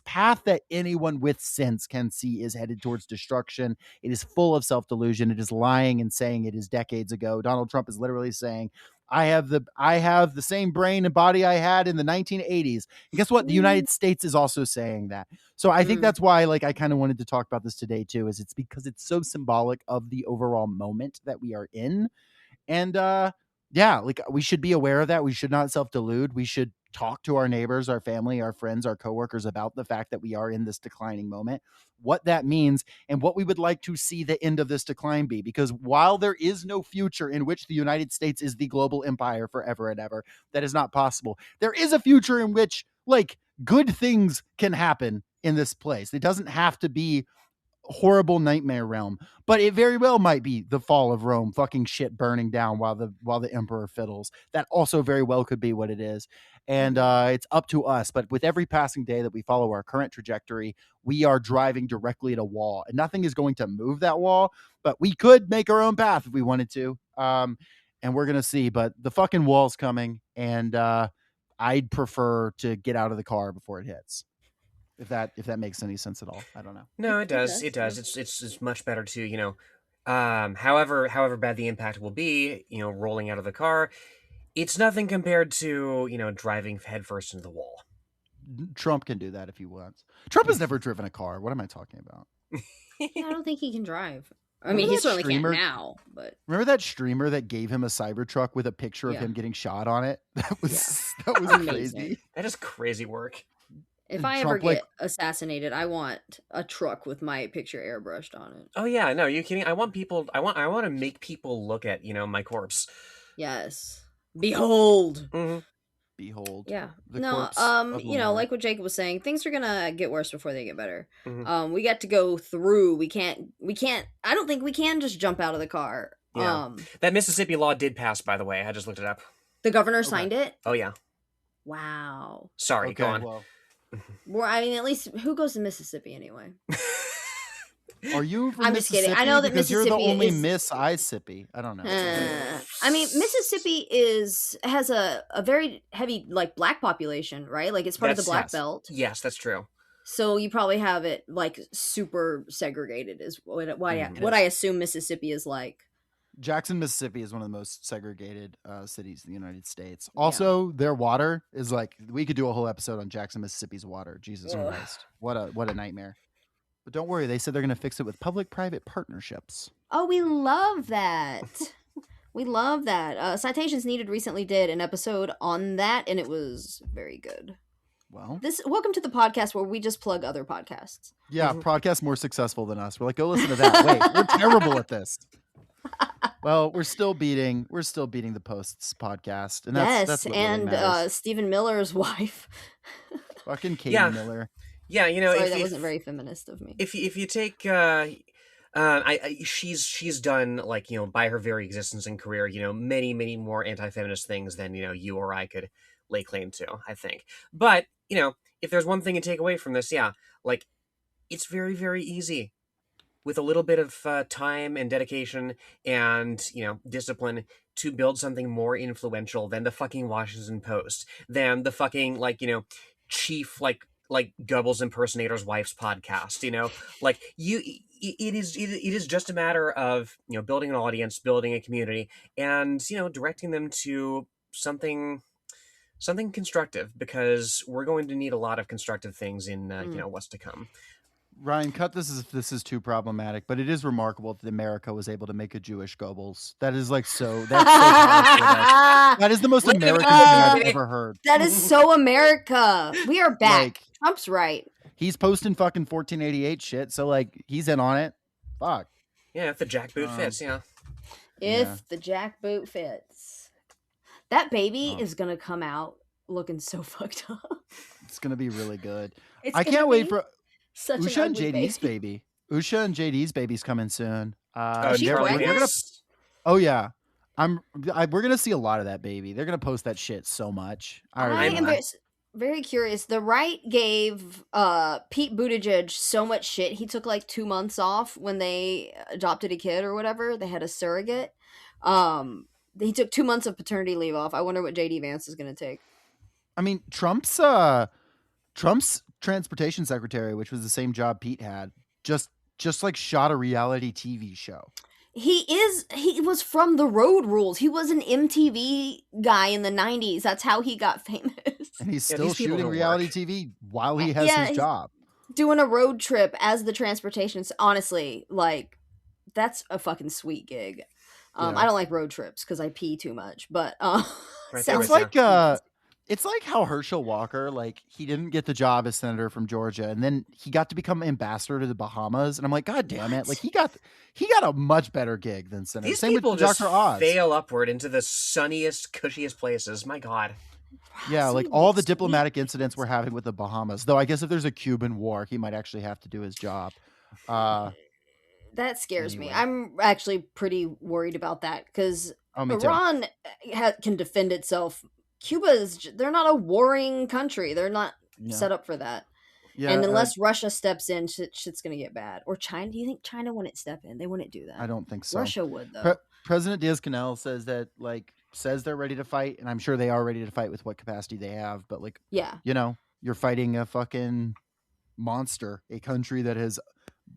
Speaker 1: path that anyone with sense can see is headed towards destruction. It is full of self-delusion. It is lying and saying it is decades ago. Donald Trump is literally saying, I have the same brain and body I had in the 1980s. And guess what? The United States is also saying that. So I think that's why like I kind of wanted to talk about this today too, is it's because it's so symbolic of the overall moment that we are in. And like we should be aware of that. We should not self-delude. We should talk to our neighbors, our family, our friends, our coworkers about the fact that we are in this declining moment, what that means, and what we would like to see the end of this decline be. Because while there is no future in which the United States is the global empire forever and ever, that is not possible. There is a future in which like good things can happen in this place. It doesn't have to be horrible nightmare realm, but it very well might be the fall of Rome, fucking shit burning down while the emperor fiddles. That also very well could be what it is. And it's up to us. But with every passing day that we follow our current trajectory, we are driving directly at a wall, and nothing is going to move that wall, but we could make our own path if we wanted to. And we're going to see, but the fucking wall's coming, and I'd prefer to get out of the car before it hits. If that makes any sense at all. I don't know.
Speaker 3: No, it does. It does. It's much better to, however bad the impact will be, rolling out of the car, it's nothing compared to, driving headfirst into the wall.
Speaker 1: Trump can do that if he wants. Trump has never driven a car. What am I talking about?
Speaker 2: I don't think he can drive. I mean, he certainly can't now, but
Speaker 1: remember that streamer that gave him a Cybertruck with a picture of him getting shot on it? That was crazy.
Speaker 3: That is crazy work.
Speaker 2: If I ever get assassinated, I want a truck with my picture airbrushed on it.
Speaker 3: Oh yeah, no, you kidding? I want to make people look at, my corpse.
Speaker 2: Yes. Behold.
Speaker 3: Mm-hmm.
Speaker 1: Behold.
Speaker 2: Yeah.
Speaker 1: No,
Speaker 2: like what Jacob was saying, things are gonna get worse before they get better.
Speaker 3: Mm-hmm.
Speaker 2: We got to go through. We can't I don't think we can just jump out of the car.
Speaker 3: Yeah. That Mississippi law did pass, by the way. I just looked it up.
Speaker 2: The governor signed it?
Speaker 3: Oh yeah.
Speaker 2: Wow.
Speaker 3: Sorry, go on.
Speaker 2: Well, I mean, at least who goes to Mississippi anyway?
Speaker 1: Are you from
Speaker 2: I'm just kidding. I know that
Speaker 1: because
Speaker 2: Mississippi
Speaker 1: you're the only
Speaker 2: is...
Speaker 1: Miss I-sippy. I don't know.
Speaker 2: I mean, Mississippi has a very heavy like black population, right? Like it's part of the Black Belt.
Speaker 3: Yes, that's true.
Speaker 2: So you probably have it like super segregated is what I assume Mississippi is like.
Speaker 1: Jackson, Mississippi is one of the most segregated cities in the United States. Also, their water is like, we could do a whole episode on Jackson, Mississippi's water. Jesus Christ. What a nightmare. But don't worry, they said they're going to fix it with public-private partnerships.
Speaker 2: Oh, we love that. We love that. Citations Needed recently did an episode on that, and it was very good.
Speaker 1: Well,
Speaker 2: welcome to the podcast where we just plug other podcasts.
Speaker 1: Yeah, podcasts more successful than us. We're like, go listen to that. Wait, we're terrible at this. Well, we're still beating the Post's podcast, and that's what really matters. Stephen
Speaker 2: Miller's wife,
Speaker 1: fucking Katie Miller.
Speaker 3: Yeah,
Speaker 2: sorry, that wasn't very feminist of me.
Speaker 3: If you take, she's done like by her very existence and career, many more anti-feminist things than you or I could lay claim to. I think, but if there's one thing to take away from this, like it's very very easy. with a little bit of time and dedication and, discipline to build something more influential than the fucking Washington Post, than the fucking, chief, Goebbels impersonator's wife's podcast, like it is just a matter of, building an audience, building a community, and, directing them to something constructive, because we're going to need a lot of constructive things in, what's to come.
Speaker 1: Ryan, cut this if this is too problematic, but it is remarkable that America was able to make a Jewish Goebbels. That is that's so powerful. That is the most American thing I've ever heard.
Speaker 2: That is so America. We are back. Trump's right.
Speaker 1: He's posting fucking 1488 shit, so he's in on it. Fuck.
Speaker 3: Yeah, if the jackboot fits,
Speaker 2: If the jackboot fits. That baby is gonna come out looking so fucked up.
Speaker 1: It's gonna be really good. I can't wait for Usha and JD's baby. Usha and JD's baby's coming soon.
Speaker 2: Is she pregnant?
Speaker 1: Oh yeah, we're gonna see a lot of that baby. They're gonna post that shit so much.
Speaker 2: I am very curious. The right gave Pete Buttigieg so much shit. He took 2 months off when they adopted a kid or whatever. They had a surrogate. He took 2 months of paternity leave off. I wonder what JD Vance is gonna take.
Speaker 1: I mean, Trump's transportation secretary, which was the same job Pete had, just shot a reality TV show.
Speaker 2: He was from the Road Rules. He was an MTV guy in the 90s. That's how he got famous.
Speaker 1: And he's still shooting reality TV while he has his job.
Speaker 2: Doing a road trip as the transportation. Honestly, that's a fucking sweet gig. I don't like road trips because I pee too much, but
Speaker 1: it's like how Herschel Walker, he didn't get the job as senator from Georgia, and then he got to become ambassador to the Bahamas, and I'm like, God damn it! He got a much better gig than senator.
Speaker 3: These
Speaker 1: Same
Speaker 3: people
Speaker 1: with
Speaker 3: just
Speaker 1: Dr. Oz.
Speaker 3: fail upward into the sunniest, cushiest places. My God.
Speaker 1: Yeah, all the diplomatic incidents we're having with the Bahamas. Though I guess if there's a Cuban war, he might actually have to do his job.
Speaker 2: That scares me. I'm actually pretty worried about that because Iran can defend itself. They're not a warring country. They're not set up for that. Yeah, and unless Russia steps in, shit's going to get bad. Or China. Do you think China wouldn't step in? They wouldn't do that.
Speaker 1: I don't think so.
Speaker 2: Russia would, though.
Speaker 1: President Diaz-Canel says that, says they're ready to fight, and I'm sure they are ready to fight with what capacity they have. But, you're fighting a fucking monster, a country that has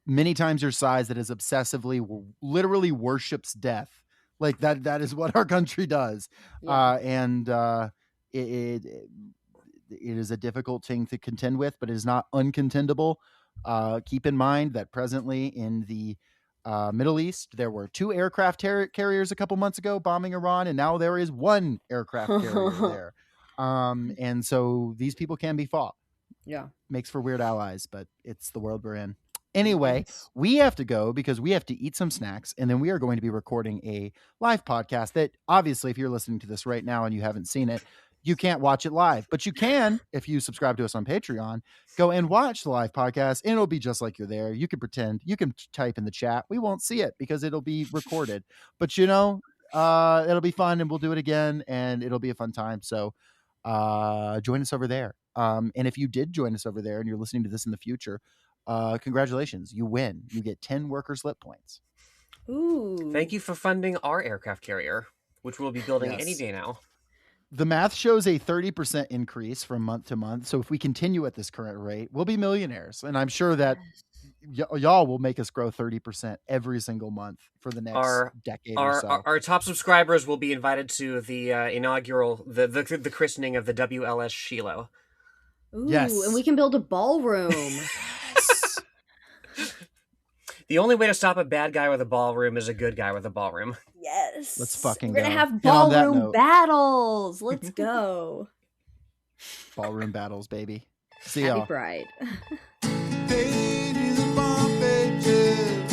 Speaker 1: many times your size, that is obsessively, literally worships death. That is what our country does. Yeah. It is a difficult thing to contend with, but it is not uncontendable. Keep in mind that presently in the Middle East, there were 2 aircraft carriers a couple months ago bombing Iran, and now there is 1 aircraft carrier there. And so these people can be fought.
Speaker 2: Yeah.
Speaker 1: Makes for weird allies, but it's the world we're in. Anyway, we have to go because we have to eat some snacks, and then we are going to be recording a live podcast that, obviously, if you're listening to this right now and you haven't seen it, you can't watch it live, but you can, if you subscribe to us on Patreon, go and watch the live podcast, and it'll be just like you're there. You can pretend, you can type in the chat. We won't see it because it'll be recorded, but it'll be fun, and we'll do it again, and it'll be a fun time. So join us over there. And if you did join us over there and you're listening to this in the future, congratulations, you win. You get 10 workers lit points.
Speaker 2: Ooh.
Speaker 3: Thank you for funding our aircraft carrier, which we'll be building any day now.
Speaker 1: The math shows a 30% increase from month to month. So if we continue at this current rate, we'll be millionaires. And I'm sure that y'all will make us grow 30% every single month for the next decade or so.
Speaker 3: Our top subscribers will be invited to the inaugural, the christening of the WLS Shiloh.
Speaker 2: Ooh, yes. And we can build a ballroom.
Speaker 3: The only way to stop a bad guy with a ballroom is a good guy with a ballroom.
Speaker 2: Yes.
Speaker 1: Let's fucking
Speaker 2: We're
Speaker 1: go.
Speaker 2: We're going to have ballroom battles. Let's go.
Speaker 1: Ballroom battles, baby. See
Speaker 2: Happy
Speaker 1: y'all.
Speaker 2: Pride.
Speaker 4: Pages upon pages,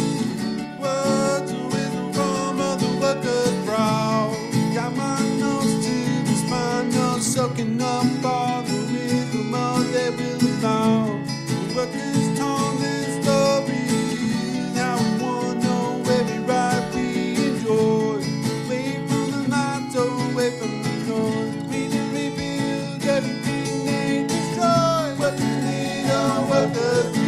Speaker 4: words of wisdom from other workers' brow. Got my nose to the spine, not soaking up all the wisdom of their will now. The workers' tongue and story. Away from the noise, we can rebuild everything they destroy. What we need are workers.